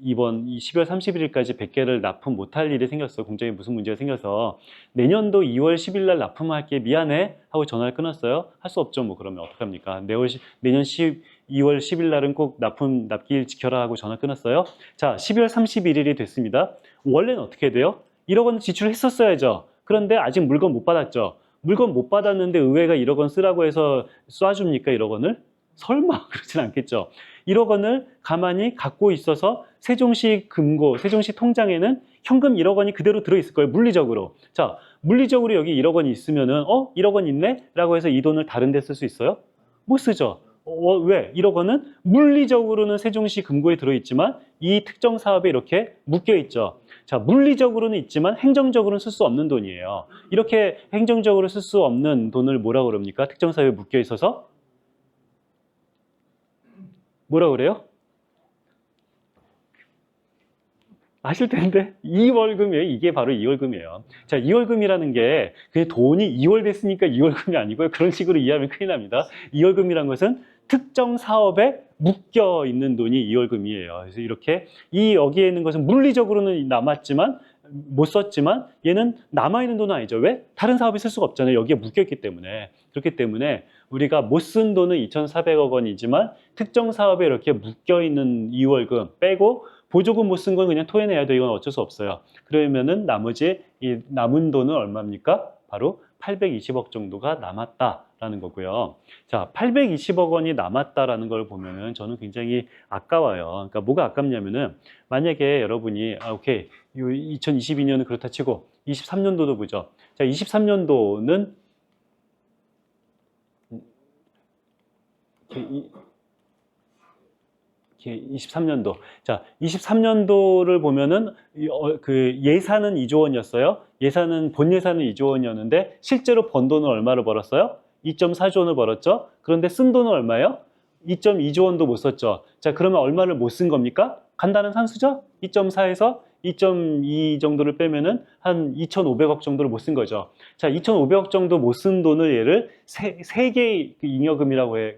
이번 12월 31일까지 100개를 납품 못할 일이 생겼어. 공장에 무슨 문제가 생겨서 내년도 2월 10일 날 납품할게. 미안해. 하고 전화를 끊었어요. 할 수 없죠. 뭐 그러면 어떡합니까? 내년 2월 10일 날은 꼭 납기일 지켜라 하고 전화 끊었어요. 자, 12월 31일이 됐습니다. 원래는 어떻게 돼요? 1억 원 지출했었어야죠. 그런데 아직 물건 못 받았죠. 물건 못 받았는데 의회가 1억 원 쓰라고 해서 쏴줍니까? 1억 원을? 설마 그렇진 않겠죠. 1억 원을 가만히 갖고 있어서 세종시 금고, 세종시 통장에는 현금 1억 원이 그대로 들어있을 거예요. 물리적으로. 자, 물리적으로 여기 1억 원이 있으면은 1억 원 있네? 라고 해서 이 돈을 다른 데 쓸 수 있어요? 못 쓰죠. 왜? 1억 원은 물리적으로는 세종시 금고에 들어있지만 이 특정 사업에 이렇게 묶여 있죠. 자, 물리적으로는 있지만 행정적으로는 쓸 수 없는 돈이에요. 이렇게 행정적으로 쓸 수 없는 돈을 뭐라고 그럽니까? 특정 사업에 묶여 있어서 뭐라고 그래요? 아실 텐데 2월금이에요. 이게 바로 2월금이에요. 자, 2월금이라는 게 그냥 돈이 2월 됐으니까 2월금이 아니고요. 그런 식으로 이해하면 큰일 납니다. 2월금이란 것은 특정 사업에 묶여 있는 돈이 2월금이에요. 그래서 이렇게 여기에 있는 것은 물리적으로는 남았지만 못 썼지만 얘는 남아있는 돈은 아니죠. 왜? 다른 사업에 쓸 수가 없잖아요. 여기에 묶여있기 때문에. 그렇기 때문에 우리가 못 쓴 돈은 2,400억 원이지만 특정 사업에 이렇게 묶여있는 2월금 빼고 보조금 못 쓴 건 그냥 토해내야 돼. 이건 어쩔 수 없어요. 그러면은 나머지 이 남은 돈은 얼마입니까? 바로 820억 정도가 남았다라는 거고요. 자, 820억 원이 남았다라는 걸 보면은 저는 굉장히 아까워요. 그러니까 뭐가 아깝냐면은 만약에 여러분이 오케이. 2022년은 그렇다 치고 23년도도 보죠. 자, 23년도는 23년도. 자, 23년도를 보면은 그 예산은 2조 원이었어요. 본 예산은 2조 원이었는데 실제로 번 돈은 얼마를 벌었어요? 2.4조 원을 벌었죠. 그런데 쓴 돈은 얼마예요? 2.2조 원도 못 썼죠. 자, 그러면 얼마를 못 쓴 겁니까? 간단한 산수죠? 2.4에서 2.2 정도를 빼면은 한 2,500억 정도를 못 쓴 거죠. 자, 2,500억 정도 못 쓴 돈을 얘를 세개 잉여금이라고 해요.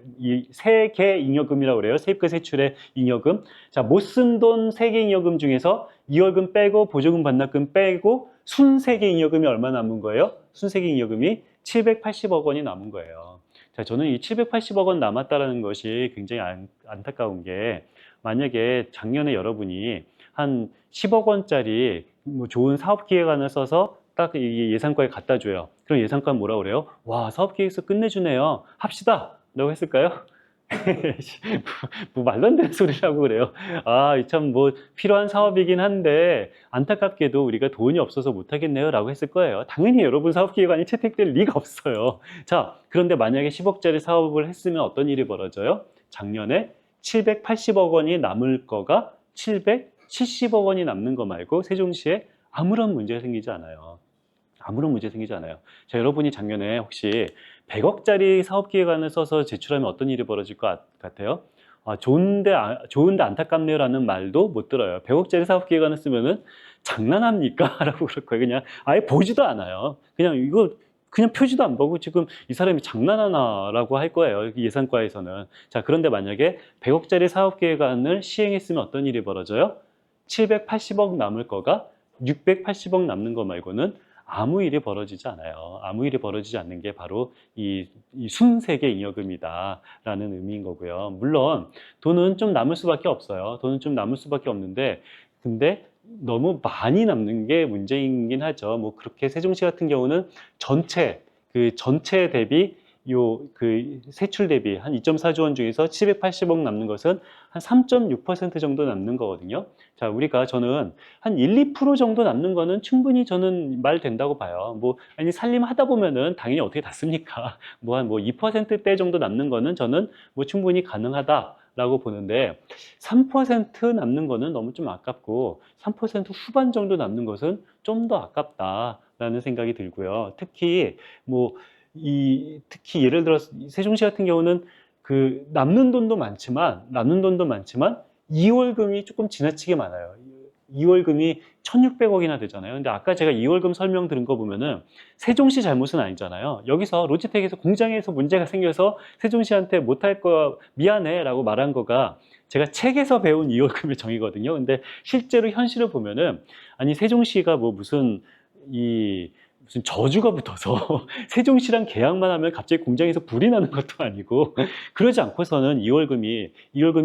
세개 잉여금이라고 그래요. 세입과 세출의 잉여금. 자, 못 쓴 돈 세 개 잉여금 중에서 2월금 빼고 보조금 반납금 빼고 순세개 잉여금이 얼마 남은 거예요? 순세개 잉여금이 780억 원이 남은 거예요. 자, 저는 이 780억 원 남았다라는 것이 굉장히 안타까운 게 만약에 작년에 여러분이 한 10억 원짜리 뭐 좋은 사업기획안을 써서 딱 이 예산과에 갖다 줘요. 그럼 예산과는 뭐라 그래요? 와, 사업기획서 끝내주네요. 합시다! 라고 했을까요? 뭐 말도 안 되는 소리라고 그래요. 아, 참 뭐 필요한 사업이긴 한데 안타깝게도 우리가 돈이 없어서 못하겠네요 라고 했을 거예요. 당연히 여러분 사업기획안이 채택될 리가 없어요. 자, 그런데 만약에 10억짜리 사업을 했으면 어떤 일이 벌어져요? 작년에 780억 원이 남을 거가 770억 원이 남는 거 말고 세종시에 아무런 문제가 생기지 않아요. 아무런 문제 생기지 않아요. 자, 여러분이 작년에 혹시 100억짜리 사업기획안을 써서 제출하면 어떤 일이 벌어질 것 같아요? 좋은데 안타깝네요 라는 말도 못 들어요. 100억짜리 사업기획안을 쓰면은 장난합니까? 라고 그럴 거예요. 그냥 아예 보지도 않아요. 그냥 표지도 안 보고 지금 이 사람이 장난하나 라고 할 거예요. 예산과에서는. 자, 그런데 만약에 100억짜리 사업계획안을 시행했으면 어떤 일이 벌어져요? 780억 남을 거가 680억 남는 거 말고는 아무 일이 벌어지지 않아요. 아무 일이 벌어지지 않는 게 바로 이 순세계 잉여금이다 라는 의미인 거고요. 물론 돈은 좀 남을 수밖에 없어요. 돈은 좀 남을 수밖에 없는데 근데 너무 많이 남는 게 문제이긴 하죠. 뭐 그렇게 세종시 같은 경우는 전체 대비 세출 대비 한 2.4조 원 중에서 780억 남는 것은 한 3.6% 정도 남는 거거든요. 자, 저는 한 1, 2% 정도 남는 거는 충분히 저는 말 된다고 봐요. 아니, 살림하다 보면은 당연히 어떻게 다 씁니까? 2%대 정도 남는 거는 저는 충분히 가능하다라고 보는데 3% 남는 거는 너무 좀 아깝고 3% 후반 정도 남는 것은 좀 더 아깝다라는 생각이 들고요. 특히 예를 들어서 세종시 같은 경우는 남는 돈도 많지만 2월금이 조금 지나치게 많아요. 2월금이 1,600억이나 되잖아요. 근데 아까 제가 2월금 설명 들은 거 보면은 세종시 잘못은 아니잖아요. 여기서 로지텍에서 공장에서 문제가 생겨서 세종시한테 못할 거 미안해 라고 말한 거가 제가 책에서 배운 2월금의 정의거든요. 근데 실제로 현실을 보면은 아니, 세종시가 무슨 저주가 붙어서 세종시랑 계약만 하면 갑자기 공장에서 불이 나는 것도 아니고 그러지 않고서는 2월금이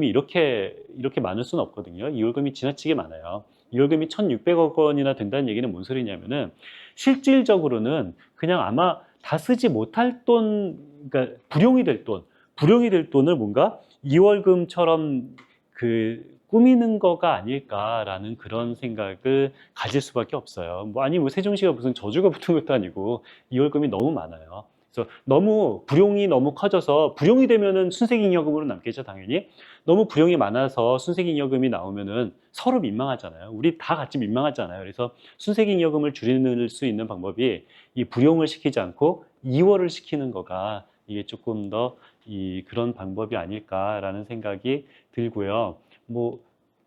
이렇게 많을 수는 없거든요. 2월금이 지나치게 많아요. 2월금이 1,600억 원이나 된다는 얘기는 뭔 소리냐면은 실질적으로는 그냥 아마 다 쓰지 못할 돈, 그러니까 불용이 될 돈을 뭔가 2월금처럼 꾸미는 거가 아닐까라는 그런 생각을 가질 수밖에 없어요. 세종시가 무슨 저주가 붙은 것도 아니고 2월금이 너무 많아요. 그래서 불용이 너무 커져서 불용이 되면은 순색잉여금으로 남겠죠, 당연히. 너무 불용이 많아서 순색잉여금이 나오면은 서로 민망하잖아요. 우리 다 같이 민망하잖아요. 그래서 순색잉여금을 줄일 수 있는 방법이 이 불용을 시키지 않고 2월을 시키는 거가 이게 조금 더 그런 방법이 아닐까라는 생각이 들고요.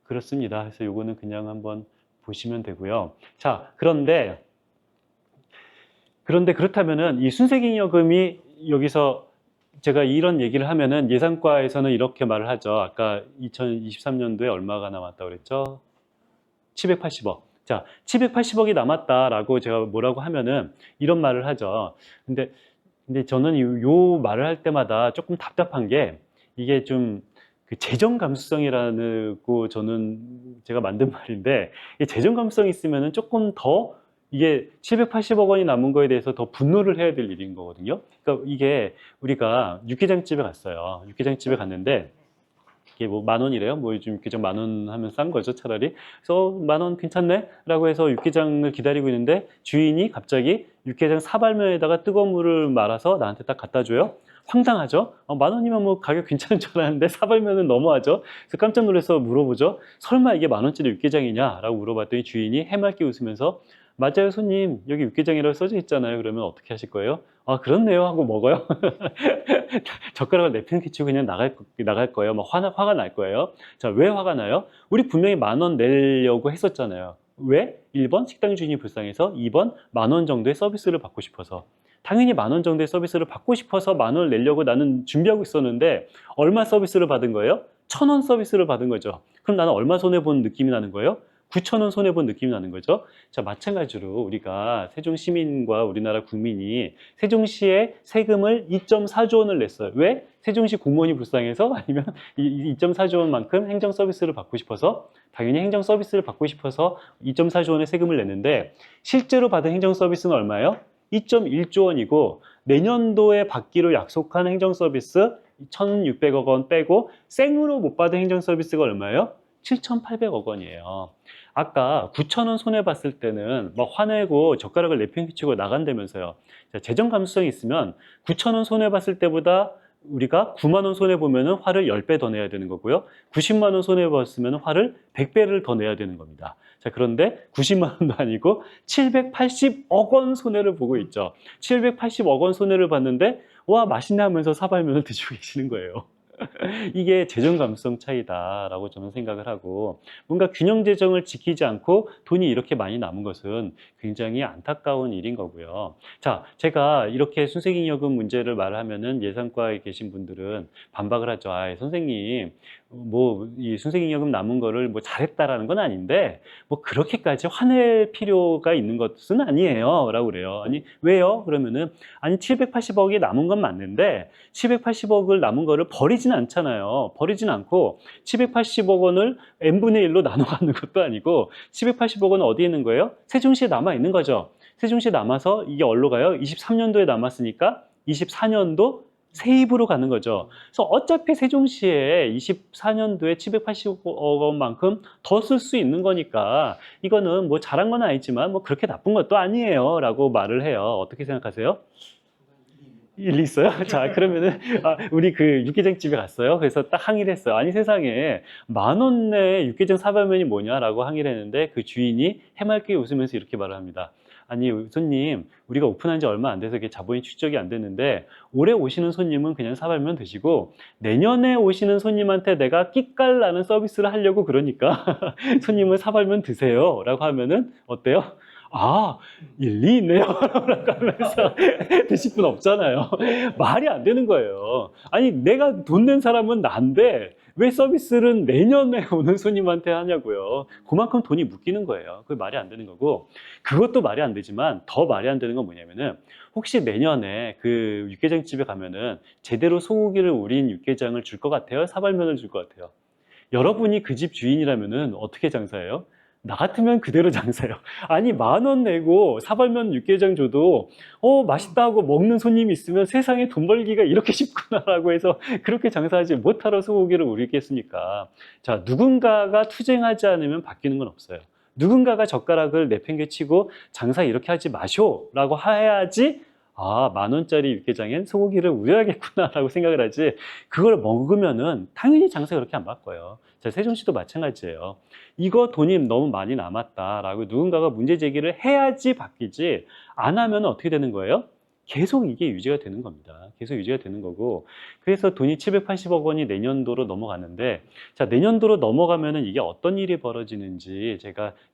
그렇습니다. 그래서 요거는 그냥 한번 보시면 되고요. 자, 그런데 그렇다면은 이 순색잉여금이 여기서 제가 이런 얘기를 하면은 예산과에서는 이렇게 말을 하죠. 아까 2023년도에 얼마가 남았다고 그랬죠? 780억. 자, 780억이 남았다라고 제가 뭐라고 하면은 이런 말을 하죠. 근데 저는 요 말을 할 때마다 조금 답답한 게 이게 좀 재정 감수성이라고 저는 제가 만든 말인데 재정 감수성이 있으면은 조금 더 이게 780억 원이 남은 거에 대해서 더 분노를 해야 될 일인 거거든요. 그러니까 이게 우리가 육개장집에 갔어요. 육개장집에 갔는데 이게 10,000원이래요. 요즘 육개장 10,000원 하면 싼 거죠, 차라리. 그래서 10,000원 괜찮네? 라고 해서 육개장을 기다리고 있는데 주인이 갑자기 육개장 사발면에다가 뜨거운 물을 말아서 나한테 딱 갖다 줘요. 황당하죠? 10,000원이면 가격 괜찮은 줄 알았는데 사발면은 너무하죠? 그래서 깜짝 놀라서 물어보죠. 설마 이게 10,000원짜리 육개장이냐? 라고 물어봤더니 주인이 해맑게 웃으면서 맞아요, 손님. 여기 육개장이라고 써져 있잖아요. 그러면 어떻게 하실 거예요? 아, 그렇네요. 하고 먹어요. 젓가락을 내팽개치고 그냥 나갈 거예요. 화가 날 거예요. 자, 왜 화가 나요? 우리 분명히 10,000원 내려고 했었잖아요. 왜? 1번 식당 주인이 불쌍해서, 2번 10,000원 정도의 서비스를 받고 싶어서. 당연히 10,000원 정도의 서비스를 받고 싶어서 10,000원을 내려고 나는 준비하고 있었는데 얼마 서비스를 받은 거예요? 1,000원 서비스를 받은 거죠. 그럼 나는 얼마 손해본 느낌이 나는 거예요? 9,000원 손해본 느낌이 나는 거죠. 자, 마찬가지로 우리가 세종 시민과 우리나라 국민이 세종시에 세금을 2.4조 원을 냈어요. 왜? 세종시 공무원이 불쌍해서? 아니면 이 2.4조 원만큼 행정 서비스를 받고 싶어서? 당연히 행정 서비스를 받고 싶어서 2.4조 원의 세금을 냈는데 실제로 받은 행정 서비스는 얼마예요? 2.1조 원이고 내년도에 받기로 약속한 행정 서비스 1,600억 원 빼고 생으로 못 받은 행정 서비스가 얼마예요? 7,800억 원이에요. 아까 9,000원 손해봤을 때는 막 화내고 젓가락을 내팽개치고 나간다면서요. 자, 재정 감수성이 있으면 9,000원 손해봤을 때보다 우리가 9만 원 손해보면 화를 10배 더 내야 되는 거고요. 90만 원 손해봤으면 화를 100배를 더 내야 되는 겁니다. 자, 그런데 90만 원도 아니고 780억 원 손해를 보고 있죠. 780억 원 손해를 봤는데 와, 맛있네 하면서 사발면을 드시고 계시는 거예요. 이게 재정 감수성 차이다라고 저는 생각을 하고 뭔가 균형 재정을 지키지 않고 돈이 이렇게 많이 남은 것은 굉장히 안타까운 일인 거고요. 자, 제가 이렇게 순색잉여금 문제를 말하면은 예산과에 계신 분들은 반박을 하죠. 아, 선생님, 이 순색잉여금 남은 거를 잘했다라는 건 아닌데 그렇게까지 화낼 필요가 있는 것은 아니에요 라고 그래요. 아니, 왜요? 그러면은 아니 780억이 남은 건 맞는데 780억을 남은 거를 버리진 않잖아요. 버리진 않고 780억 원을 n분의 1로 나눠 갖는 것도 아니고 780억 원은 어디에 있는 거예요? 세종시에 남아 있는 거죠. 세종시에 남아서 이게 어디로 가요? 23년도에 남았으니까 24년도 세입으로 가는 거죠. 그래서 어차피 세종시에 24년도에 780억 원만큼 더 쓸 수 있는 거니까 이거는 뭐 잘한 건 아니지만 뭐 그렇게 나쁜 것도 아니에요 라고 말을 해요. 어떻게 생각하세요? 일리 있어요? 자, 그러면은, 우리 그 육개장집에 갔어요. 그래서 딱 항의를 했어요. 아니, 세상에, 10,000원 내 육개장 사발면이 뭐냐라고 항의를 했는데 그 주인이 해맑게 웃으면서 이렇게 말을 합니다. 아니, 손님, 우리가 오픈한 지 얼마 안 돼서 이게 자본이 축적이 안 됐는데 올해 오시는 손님은 그냥 사발면 드시고 내년에 오시는 손님한테 내가 끼깔나는 서비스를 하려고 그러니까 손님은 사발면 드세요. 라고 하면은 어때요? 아, 일리 있네요. 라고 하면서 드실 분 없잖아요. 말이 안 되는 거예요. 아니, 내가 돈 낸 사람은 난데 왜 서비스를 내년에 오는 손님한테 하냐고요. 그만큼 돈이 묶이는 거예요. 그게 말이 안 되는 거고, 그것도 말이 안 되지만 더 말이 안 되는 건 뭐냐면은 혹시 내년에 그 육개장집에 가면은 제대로 소고기를 우린 육개장을 줄 것 같아요? 사발면을 줄 것 같아요? 여러분이 그 집 주인이라면은 어떻게 장사해요? 나 같으면 그대로 장사해요. 아니, 10,000원 내고 사발면 육개장 줘도 맛있다 하고 먹는 손님이 있으면 세상에 돈 벌기가 이렇게 쉽구나라고 해서 그렇게 장사하지 못하러 소고기를 우리겠습니까? 자, 누군가가 투쟁하지 않으면 바뀌는 건 없어요. 누군가가 젓가락을 내팽개치고 장사 이렇게 하지 마쇼라고 해야지, 아, 10,000원짜리 육개장엔 소고기를 우려야겠구나라고 생각을 하지, 그걸 먹으면은 당연히 장사가 그렇게 안 바꿔요. 자, 세종시도 마찬가지예요. 이거 돈이 너무 많이 남았다라고 누군가가 문제 제기를 해야지 바뀌지, 안 하면 어떻게 되는 거예요? 계속 이게 유지가 되는 겁니다. 계속 유지가 되는 거고, 그래서 돈이 780억 원이 내년도로 넘어가는데, 자, 내년도로 넘어가면은 이게 어떤 일이 벌어지는지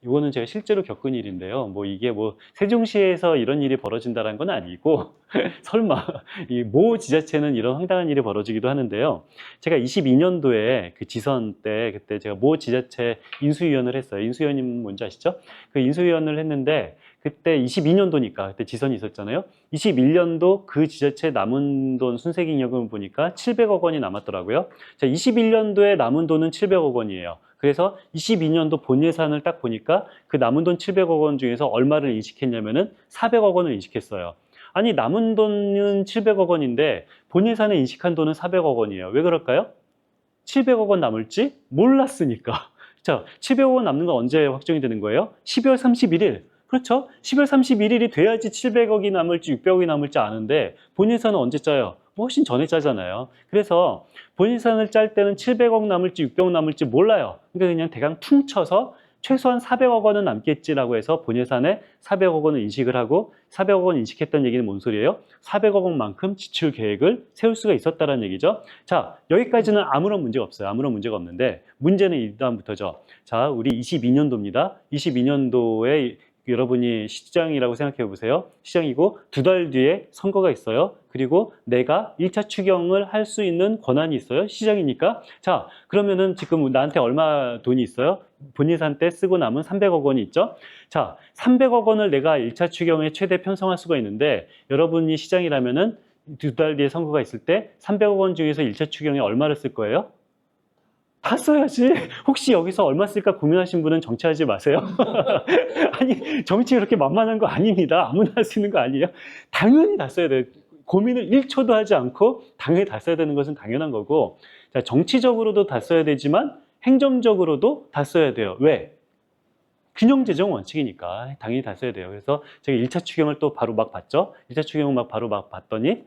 이거는 제가 실제로 겪은 일인데요. 뭐 이게 뭐 세종시에서 이런 일이 벌어진다는 건 아니고, 설마 이 모 지자체는 이런 황당한 일이 벌어지기도 하는데요. 제가 22년도에 그 지선 때 그때 제가 모 지자체 인수위원을 했어요. 인수위원님 뭔지 아시죠? 그 인수위원을 했는데 그때 22년도니까 그때 지선이 있었잖아요. 21년도 그 지자체 남은 돈 순세기금을 보니까 700억 원이 남았더라고요. 자, 21년도에 남은 돈은 700억 원이에요. 그래서 22년도 본 예산을 딱 보니까 그 남은 돈 700억 원 중에서 얼마를 인식했냐면은 400억 원을 인식했어요. 아니, 남은 돈은 700억 원인데 본 예산에 인식한 돈은 400억 원이에요. 왜 그럴까요? 700억 원 남을지 몰랐으니까. 자, 700억 원 남는 건 언제 확정이 되는 거예요? 12월 31일. 그렇죠? 12월 31일이 돼야지 700억이 남을지 600억이 남을지 아는데 본 예산은 언제 짜요? 뭐 훨씬 전에 짜잖아요. 그래서 본 예산을 짤 때는 700억 남을지 600억 남을지 몰라요. 그러니까 그냥 대강 퉁쳐서 최소한 400억 원은 남겠지라고 해서 본 예산에 400억 원을 인식을 하고, 400억 원 인식했다는 얘기는 뭔 소리예요? 400억 원만큼 지출 계획을 세울 수가 있었다는 얘기죠. 자, 여기까지는 아무런 문제가 없어요. 아무런 문제가 없는데 문제는 이 다음부터죠. 자, 우리 22년도입니다. 22년도에 여러분이 시장이라고 생각해 보세요. 시장이고 2달 뒤에 선거가 있어요. 그리고 내가 1차 추경을 할 수 있는 권한이 있어요. 시장이니까. 자, 그러면은 지금 나한테 얼마 돈이 있어요? 본 예산 때 쓰고 남은 300억 원이 있죠. 자, 300억 원을 내가 1차 추경에 최대 편성할 수가 있는데, 여러분이 시장이라면은 2달 뒤에 선거가 있을 때 300억 원 중에서 1차 추경에 얼마를 쓸 거예요? 다 써야지. 혹시 여기서 얼마 쓸까 고민하신 분은 정치하지 마세요. 아니, 정치 그렇게 만만한 거 아닙니다. 아무나 할 수 있는 거 아니에요. 당연히 다 써야 돼요. 고민을 1초도 하지 않고 당연히 다 써야 되는 것은 당연한 거고, 자, 정치적으로도 다 써야 되지만 행정적으로도 다 써야 돼요. 왜? 균형재정 원칙이니까 당연히 다 써야 돼요. 그래서 제가 1차 추경을 또 바로 막 봤죠. 1차 추경을 바로 막 봤더니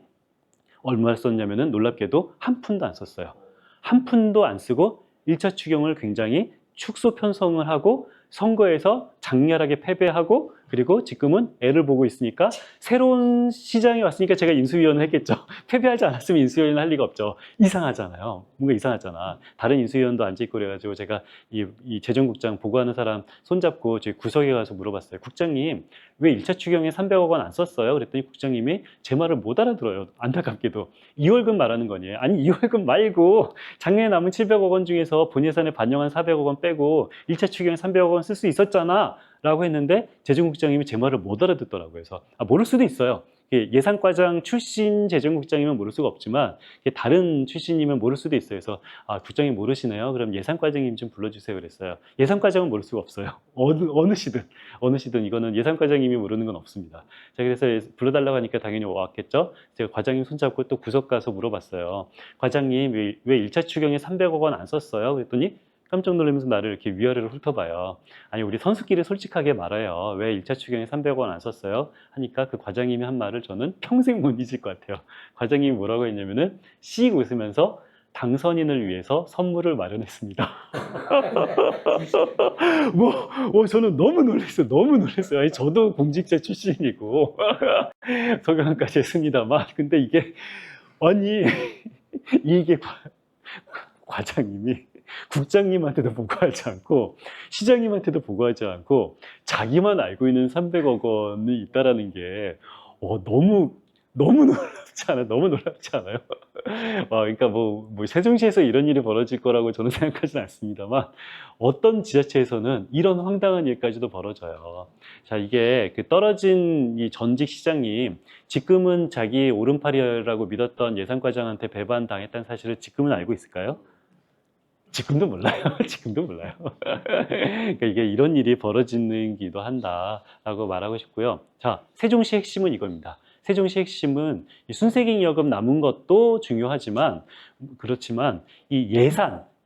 얼마를 썼냐면은 놀랍게도 한 푼도 안 썼어요. 한 푼도 안 쓰고 1차 추경을 굉장히 축소 편성을 하고 선거에서 장렬하게 패배하고, 그리고 지금은 애를 보고 있으니까 새로운 시장이 왔으니까 제가 인수위원을 했겠죠. 패배하지 않았으면 인수위원을 할 리가 없죠. 이상하잖아요. 뭔가 이상하잖아. 다른 인수위원도 앉아있고 그래가지고 제가 이 재정국장 보고하는 사람 손잡고 저희 구석에 가서 물어봤어요. 국장님, 왜 1차 추경에 300억 원 안 썼어요? 그랬더니 국장님이 제 말을 못 알아들어요. 안타깝게도. 2월금 말하는 거니. 아니, 2월금 말고 작년에 남은 700억 원 중에서 본 예산에 반영한 400억 원 빼고 1차 추경에 300억 원 쓸 수 있었잖아 라고 했는데 재정국장님이 제 말을 못 알아듣더라고요. 그래서 모를 수도 있어요. 예산과장 출신 재정국장이면 모를 수가 없지만 다른 출신이면 모를 수도 있어요. 그래서 국장님 모르시네요. 그럼 예산과장님 좀 불러주세요. 그랬어요. 예산과장은 모를 수가 없어요. 어느 시든 이거는 예산과장님이 모르는 건 없습니다. 자, 그래서 불러달라고 하니까 당연히 왔겠죠. 제가 과장님 손잡고 또 구석 가서 물어봤어요. 과장님 왜 1차 추경에 300억 원 안 썼어요? 그랬더니 깜짝 놀라면서 나를 이렇게 위아래로 훑어봐요. 아니, 우리 선수끼리 솔직하게 말해요. 왜 1차 추경에 300억 원 안 썼어요? 하니까 그 과장님이 한 말을 저는 평생 못 잊을 것 같아요. 과장님이 뭐라고 했냐면은 씩 웃으면서 당선인을 위해서 선물을 마련했습니다. 저는 너무 놀랐어요. 너무 놀랐어요. 아니, 저도 공직자 출신이고 서경환까지 했습니다만, 근데 아니, 이게 과장님이 국장님한테도 보고하지 않고 시장님한테도 보고하지 않고 자기만 알고 있는 300억 원이 있다라는 게 너무 놀랍지 않아요? 너무 놀랍지 않아요? 그러니까 세종시에서 이런 일이 벌어질 거라고 저는 생각하지는 않습니다만 어떤 지자체에서는 이런 황당한 일까지도 벌어져요. 자, 이게 그 떨어진 이 전직 시장이 지금은 자기 오른팔이라고 믿었던 예산과장한테 배반당했다는 사실을 지금은 알고 있을까요? 지금도 몰라요. 지금도 몰라요. 그러니까 이게 이런 일이 벌어지기도 한다라고 말하고 싶고요. 자, 세종시 핵심은 이겁니다. 세종시 핵심은 이 순세기여금 남은 것도 중요하지만 그렇지만 이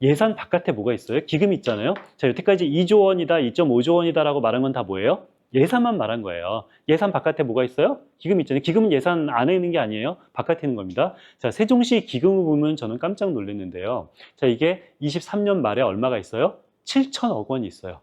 예산 바깥에 뭐가 있어요? 기금 있잖아요. 자, 여태까지 2조 원이다, 2.5조 원이다라고 말한 건 다 뭐예요? 예산만 말한 거예요. 예산 바깥에 뭐가 있어요? 기금 있잖아요. 기금은 예산 안에 있는 게 아니에요. 바깥에 있는 겁니다. 자, 세종시 기금을 보면 저는 깜짝 놀랐는데요. 자, 이게 23년 말에 얼마가 있어요? 7천억 원이 있어요.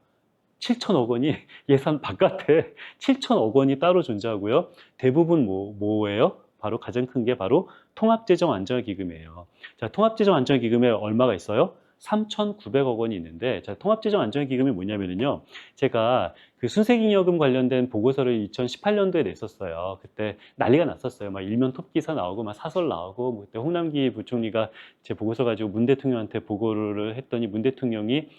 7천억 원이 예산 바깥에 7천억 원이 따로 존재하고요. 대부분 뭐예요? 바로 가장 큰 게 바로 통합재정안정기금이에요. 자, 통합재정안정기금에 얼마가 있어요? 3,900억 원이 있는데, 자, 통합재정안정기금이 뭐냐면요. 제가 그 순세기여금 관련된 보고서를 2018년도에 냈었어요. 그때 난리가 났었어요. 막 일면 톱기사 나오고, 막 사설 나오고, 그때 홍남기 부총리가 제 보고서 가지고 문 대통령한테 보고를 했더니 문 대통령이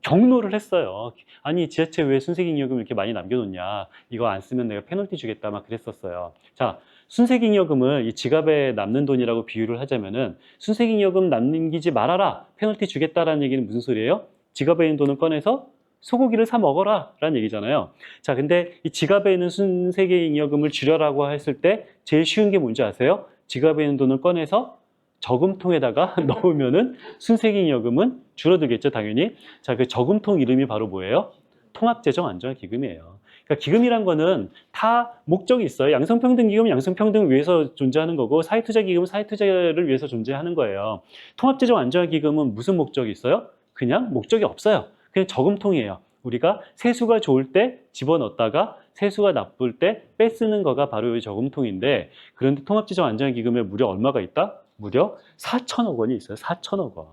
경로를 했어요. 아니, 지자체 왜 순세기여금을 이렇게 많이 남겨놓냐. 이거 안 쓰면 내가 페널티 주겠다. 막 그랬었어요. 자, 순세기여금을 이 지갑에 남는 돈이라고 비유를 하자면은 순세기여금 남기지 말아라. 페널티 주겠다라는 얘기는 무슨 소리예요? 지갑에 있는 돈을 꺼내서 소고기를 사 먹어라 라는 얘기잖아요. 자, 근데 이 지갑에 있는 순세기여금을 줄여라고 했을 때 제일 쉬운 게 뭔지 아세요? 지갑에 있는 돈을 꺼내서 저금통에다가 넣으면은 순세기여금은 줄어들겠죠, 당연히. 자, 그 저금통 이름이 바로 뭐예요? 통합재정안정기금이에요. 그러니까 기금이란 거는 다 목적이 있어요. 양성평등기금은 양성평등을 위해서 존재하는 거고, 사회투자기금은 사회투자를 위해서 존재하는 거예요. 통합재정안정기금은 무슨 목적이 있어요? 그냥 목적이 없어요. 그냥 저금통이에요. 우리가 세수가 좋을 때 집어넣었다가 세수가 나쁠 때 빼쓰는 거가 바로 이 저금통인데, 그런데 통합재정안정기금에 무려 얼마가 있다? 무려 4천억 원이 있어요. 4천억 원.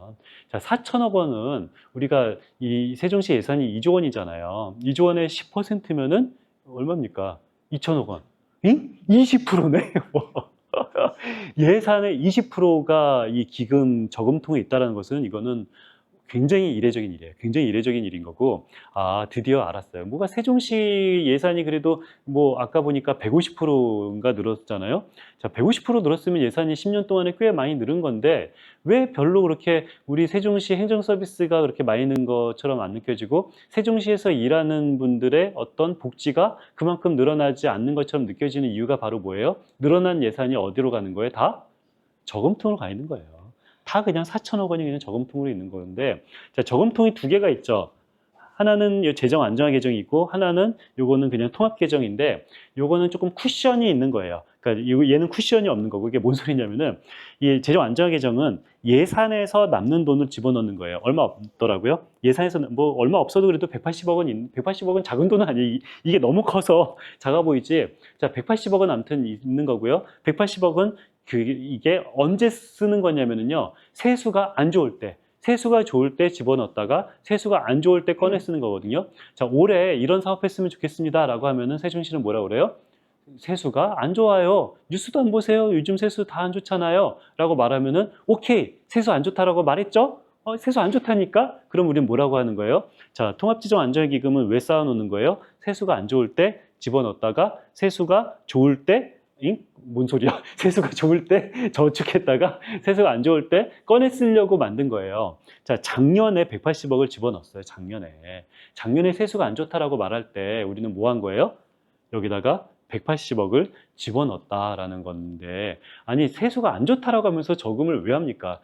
자, 4천억 원은 우리가 이 세종시 예산이 2조 원이잖아요. 2조 원의 10%면은 얼마입니까? 2천억 원. 응? 20%네. 예산의 20%가 이 기금 저금통에 있다는 것은 이거는 굉장히 이례적인 일이에요. 굉장히 이례적인 일인 거고, 드디어 알았어요. 뭐가 세종시 예산이 그래도 아까 보니까 150%인가 늘었잖아요. 자, 150% 늘었으면 예산이 10년 동안에 꽤 많이 늘은 건데, 왜 별로 그렇게 우리 세종시 행정 서비스가 그렇게 많이 는 것처럼 안 느껴지고, 세종시에서 일하는 분들의 어떤 복지가 그만큼 늘어나지 않는 것처럼 느껴지는 이유가 바로 뭐예요? 늘어난 예산이 어디로 가는 거예요? 다 저금통으로 가 있는 거예요. 다 그냥 4천억 원이 그냥 저금통으로 있는 건데, 자, 저금통이 두 개가 있죠. 하나는 재정 안정화 계정이 있고, 하나는 요거는 그냥 통합 계정인데, 요거는 조금 쿠션이 있는 거예요. 그러니까 얘는 쿠션이 없는 거고, 이게 뭔 소리냐면은 이 재정 안정화 계정은 예산에서 남는 돈을 집어넣는 거예요. 얼마 없더라고요. 예산에서는 얼마 없어도 그래도 180억은 작은 돈은 아니에요. 이게 너무 커서 작아 보이지. 자, 180억은 아무튼 있는 거고요. 180억은 이게 언제 쓰는 거냐면요. 세수가 안 좋을 때, 세수가 좋을 때 집어넣었다가 세수가 안 좋을 때 꺼내 쓰는 거거든요. 자, 올해 이런 사업 했으면 좋겠습니다 라고 하면은 세종시는 뭐라 그래요? 세수가 안 좋아요. 뉴스도 안 보세요. 요즘 세수 다 안 좋잖아요. 라고 말하면은 오케이, 세수 안 좋다라고 말했죠? 세수 안 좋다니까? 그럼 우리는 뭐라고 하는 거예요? 자, 통합재정안정기금은 왜 쌓아놓는 거예요? 세수가 안 좋을 때 집어넣었다가 세수가 좋을 때 잉? 뭔 소리야? 세수가 좋을 때 저축했다가 세수가 안 좋을 때 꺼내 쓰려고 만든 거예요. 자, 작년에 180억을 집어넣었어요. 작년에 세수가 안 좋다라고 말할 때 우리는 뭐 한 거예요? 여기다가 180억을 집어넣었다라는 건데, 아니 세수가 안 좋다라고 하면서 저금을 왜 합니까?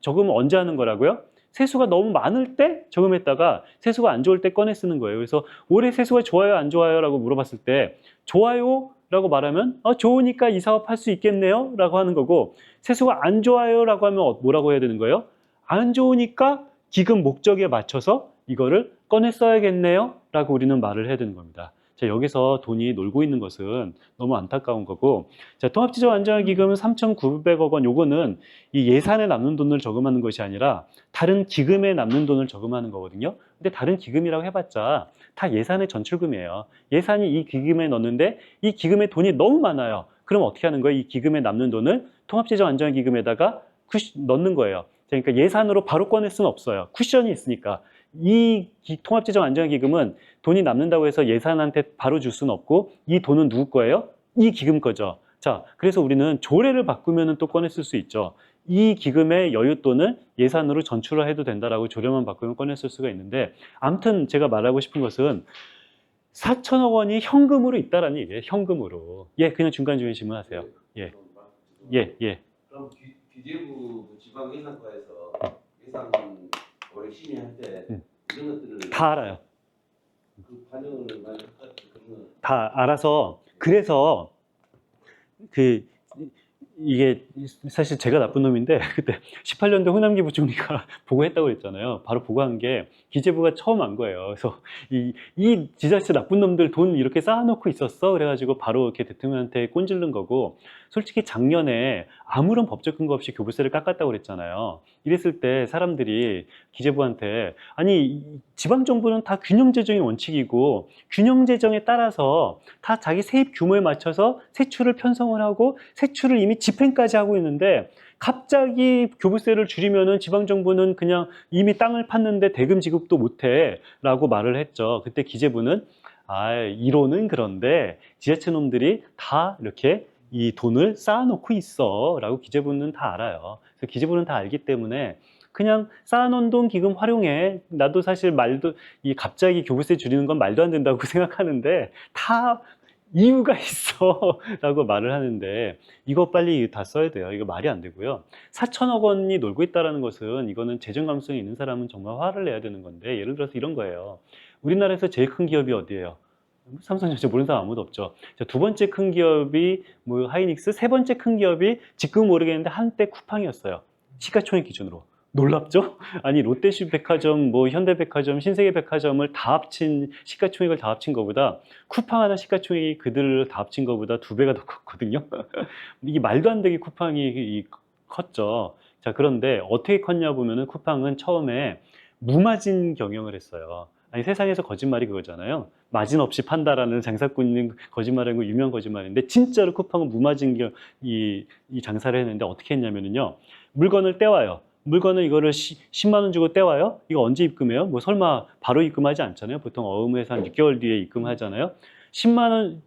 저금은 언제 하는 거라고요? 세수가 너무 많을 때 저금했다가 세수가 안 좋을 때 꺼내 쓰는 거예요. 그래서 올해 세수가 좋아요, 안 좋아요? 라고 물어봤을 때 좋아요 라고 말하면 좋으니까 이 사업 할 수 있겠네요 라고 하는 거고, 세수가 안 좋아요 라고 하면 뭐라고 해야 되는 거예요? 안 좋으니까 기금 목적에 맞춰서 이거를 꺼내 써야겠네요 라고 우리는 말을 해야 되는 겁니다. 자, 여기서 돈이 놀고 있는 것은 너무 안타까운 거고, 자, 통합재정안정기금은 3,900억 원, 요거는 이 예산에 남는 돈을 저금하는 것이 아니라 다른 기금에 남는 돈을 저금하는 거거든요. 근데 다른 기금이라고 해봤자 다 예산의 전출금이에요. 예산이 이 기금에 넣는데 이 기금에 돈이 너무 많아요. 그럼 어떻게 하는 거예요? 이 기금에 남는 돈을 통합재정안정기금에다가 넣는 거예요. 그러니까 예산으로 바로 꺼낼 수는 없어요. 쿠션이 있으니까. 이 통합재정안정기금은 돈이 남는다고 해서 예산한테 바로 줄 수는 없고, 이 돈은 누구 거예요? 이 기금 거죠. 자, 그래서 우리는 조례를 바꾸면 또 꺼내 쓸 수 있죠. 이 기금의 여윳돈을 예산으로 전출을 해도 된다라고 조례만 바꾸면 꺼내 쓸 수가 있는데, 아무튼 제가 말하고 싶은 것은 4천억 원이 현금으로 있다라는 얘기예요. 현금으로. 예, 그냥 중간중간 질문하세요. 예, 예. 그럼 기재부 지방예산과에서 예산 올해 심의할 때 이런 것들을 다 알아요. 그 반영을 많이 할까? 그러면 다 알아서. 그래서 이게 사실 제가 나쁜 놈인데, 그때 18년도 홍남기 부총리가 보고했다고 했잖아요. 바로 보고한 게 기재부가 처음 한 거예요. 그래서 이 지자체 나쁜 놈들 돈 이렇게 쌓아놓고 있었어? 그래가지고 바로 이렇게 대통령한테 꼰질른 거고, 솔직히 작년에 아무런 법적 근거 없이 교부세를 깎았다고 그랬잖아요. 이랬을 때 사람들이 기재부한테, 아니 지방정부는 다 균형재정이 원칙이고 균형재정에 따라서 다 자기 세입 규모에 맞춰서 세출을 편성을 하고 세출을 이미 집행까지 하고 있는데, 갑자기 교부세를 줄이면은 지방정부는 그냥 이미 땅을 팠는데 대금 지급도 못해 라고 말을 했죠. 그때 기재부는 이론은 그런데 지자체 놈들이 다 이렇게 이 돈을 쌓아놓고 있어 라고 기재부는 다 알아요. 그래서 기재부는 다 알기 때문에 그냥 쌓아놓은 돈 기금 활용해. 나도 사실 갑자기 교부세 줄이는 건 말도 안 된다고 생각하는데 다 이유가 있어 라고 말을 하는데, 이거 빨리 다 써야 돼요. 이거 말이 안 되고요. 4천억 원이 놀고 있다는 것은, 이거는 재정 감성이 있는 사람은 정말 화를 내야 되는 건데, 예를 들어서 이런 거예요. 우리나라에서 제일 큰 기업이 어디예요? 삼성전자. 모르는 사람 아무도 없죠. 자, 두 번째 큰 기업이 하이닉스, 세 번째 큰 기업이 지금 모르겠는데 한때 쿠팡이었어요. 시가총액 기준으로. 놀랍죠? 아니 롯데백화점, 현대백화점, 신세계백화점을 다 합친 시가총액을 다 합친 것보다 쿠팡 하나 시가총액이 그들을 다 합친 것보다 2배가 더 컸거든요. 이게 말도 안 되게 쿠팡이 컸죠. 자, 그런데 어떻게 컸냐 보면은 쿠팡은 처음에 무마진 경영을 했어요. 아니 세상에서 거짓말이 그거잖아요. 마진 없이 판다라는 장사꾼인 거짓말하는 거 유명한 거짓말인데, 진짜로 쿠팡은 무마진 이 장사를 했는데 어떻게 했냐면요, 물건을 떼와요. 물건을 이거를 10만 원 주고 떼와요. 이거 언제 입금해요? 설마 바로 입금하지 않잖아요. 보통 어음에서 한 6개월 뒤에 입금하잖아요. 10만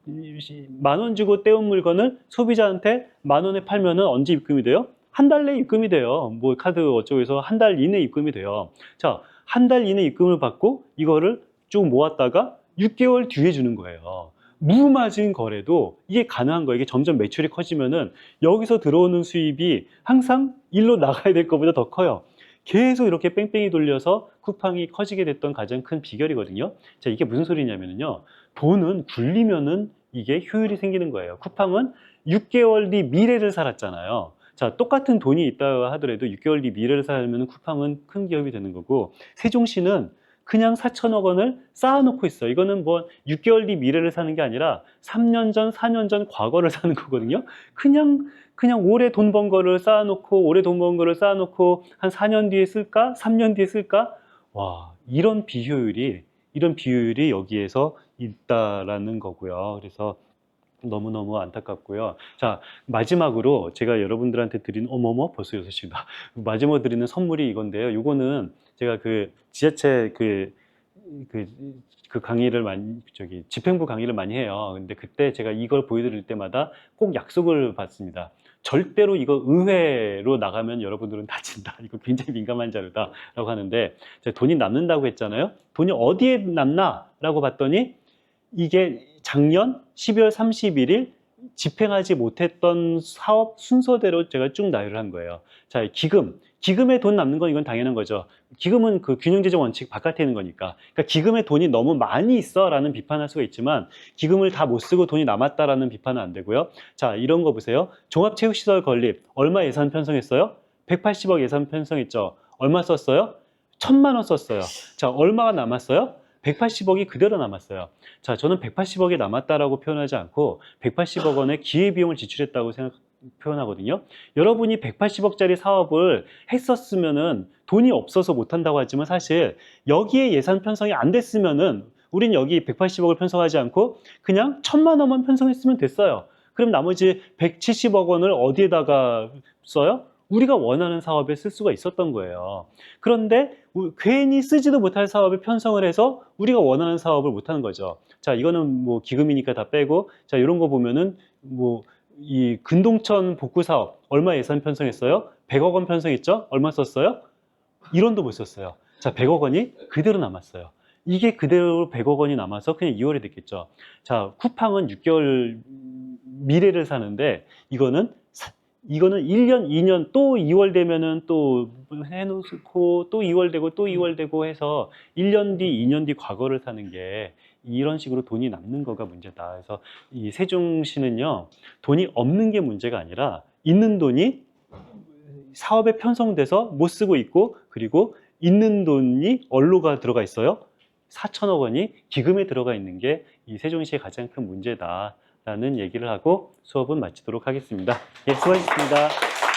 원 주고 떼온 물건을 소비자한테 10,000원에 팔면은 언제 입금이 돼요? 한 달 내에 입금이 돼요. 카드 어쩌고 해서 한 달 이내에 입금이 돼요. 자, 한 달 이내 입금을 받고 이거를 쭉 모았다가 6개월 뒤에 주는 거예요. 무마진 거래도 이게 가능한 거예요. 이게 점점 매출이 커지면은 여기서 들어오는 수입이 항상 일로 나가야 될 것보다 더 커요. 계속 이렇게 뺑뺑이 돌려서 쿠팡이 커지게 됐던 가장 큰 비결이거든요. 자, 이게 무슨 소리냐면요, 돈은 굴리면은 이게 효율이 생기는 거예요. 쿠팡은 6개월 뒤 미래를 살았잖아요. 자, 똑같은 돈이 있다고 하더라도 6개월 뒤 미래를 살면 쿠팡은 큰 기업이 되는 거고, 세종시는 그냥 4천억 원을 쌓아놓고 있어요. 이거는 6개월 뒤 미래를 사는 게 아니라 3년 전, 4년 전 과거를 사는 거거든요. 그냥 올해 돈 번 거를 쌓아놓고, 올해 돈 번 거를 쌓아놓고 한 4년 뒤에 쓸까? 3년 뒤에 쓸까? 와, 이런 비효율이 여기에서 있다라는 거고요. 그래서 너무너무 안타깝고요. 자, 마지막으로 제가 여러분들한테 드리는, 벌써 6시다. 마지막으로 드리는 선물이 이건데요. 이거는 제가 지자체 그 강의를 집행부 강의를 많이 해요. 근데 그때 제가 이걸 보여드릴 때마다 꼭 약속을 받습니다. 절대로 이거 의회로 나가면 여러분들은 다친다. 이거 굉장히 민감한 자료다라고 하는데, 제가 돈이 남는다고 했잖아요. 돈이 어디에 남나라고 봤더니 이게 작년 12월 31일 집행하지 못했던 사업 순서대로 제가 쭉 나열을 한 거예요. 자, 기금에 돈 남는 건 이건 당연한 거죠. 기금은 그 균형재정 원칙 바깥에 있는 거니까. 그러니까 기금에 돈이 너무 많이 있어라는 비판할 수가 있지만, 기금을 다 못 쓰고 돈이 남았다라는 비판은 안 되고요. 자, 이런 거 보세요. 종합체육시설 건립 얼마 예산 편성했어요? 180억 예산 편성했죠. 얼마 썼어요? 1,000만 원 썼어요. 자, 얼마가 남았어요? 180억이 그대로 남았어요. 자, 저는 180억이 남았다라고 표현하지 않고 180억 원의 기회비용을 지출했다고 표현하거든요. 여러분이 180억짜리 사업을 했었으면은 돈이 없어서 못한다고 하지만, 사실 여기에 예산 편성이 안 됐으면은 우린 여기 180억을 편성하지 않고 그냥 1,000만 원만 편성했으면 됐어요. 그럼 나머지 170억 원을 어디에다가 써요? 우리가 원하는 사업에 쓸 수가 있었던 거예요. 그런데 괜히 쓰지도 못할 사업에 편성을 해서 우리가 원하는 사업을 못하는 거죠. 자, 이거는 뭐 기금이니까 다 빼고, 자, 이런 거 보면은 뭐 이 근동천 복구 사업 얼마 예산 편성했어요? 100억 원 편성했죠? 얼마 썼어요? 1원도 못 썼어요. 자, 100억 원이 그대로 남았어요. 이게 그대로 100억 원이 남아서 그냥 2월이 됐겠죠. 자, 쿠팡은 6개월 미래를 사는데, 이거는 1년, 2년 또 2월 되면은 또 해놓고 또 2월 되고 또 2월 되고 해서 1년 뒤, 2년 뒤 과거를 사는 게 이런 식으로 돈이 남는 거가 문제다. 그래서 이 세종시는요, 돈이 없는 게 문제가 아니라 있는 돈이 사업에 편성돼서 못 쓰고 있고, 그리고 있는 돈이 얼로가 들어가 있어요? 4천억 원이 기금에 들어가 있는 게 이 세종시의 가장 큰 문제다라는 얘기를 하고 수업은 마치도록 하겠습니다. 예, 수고하셨습니다.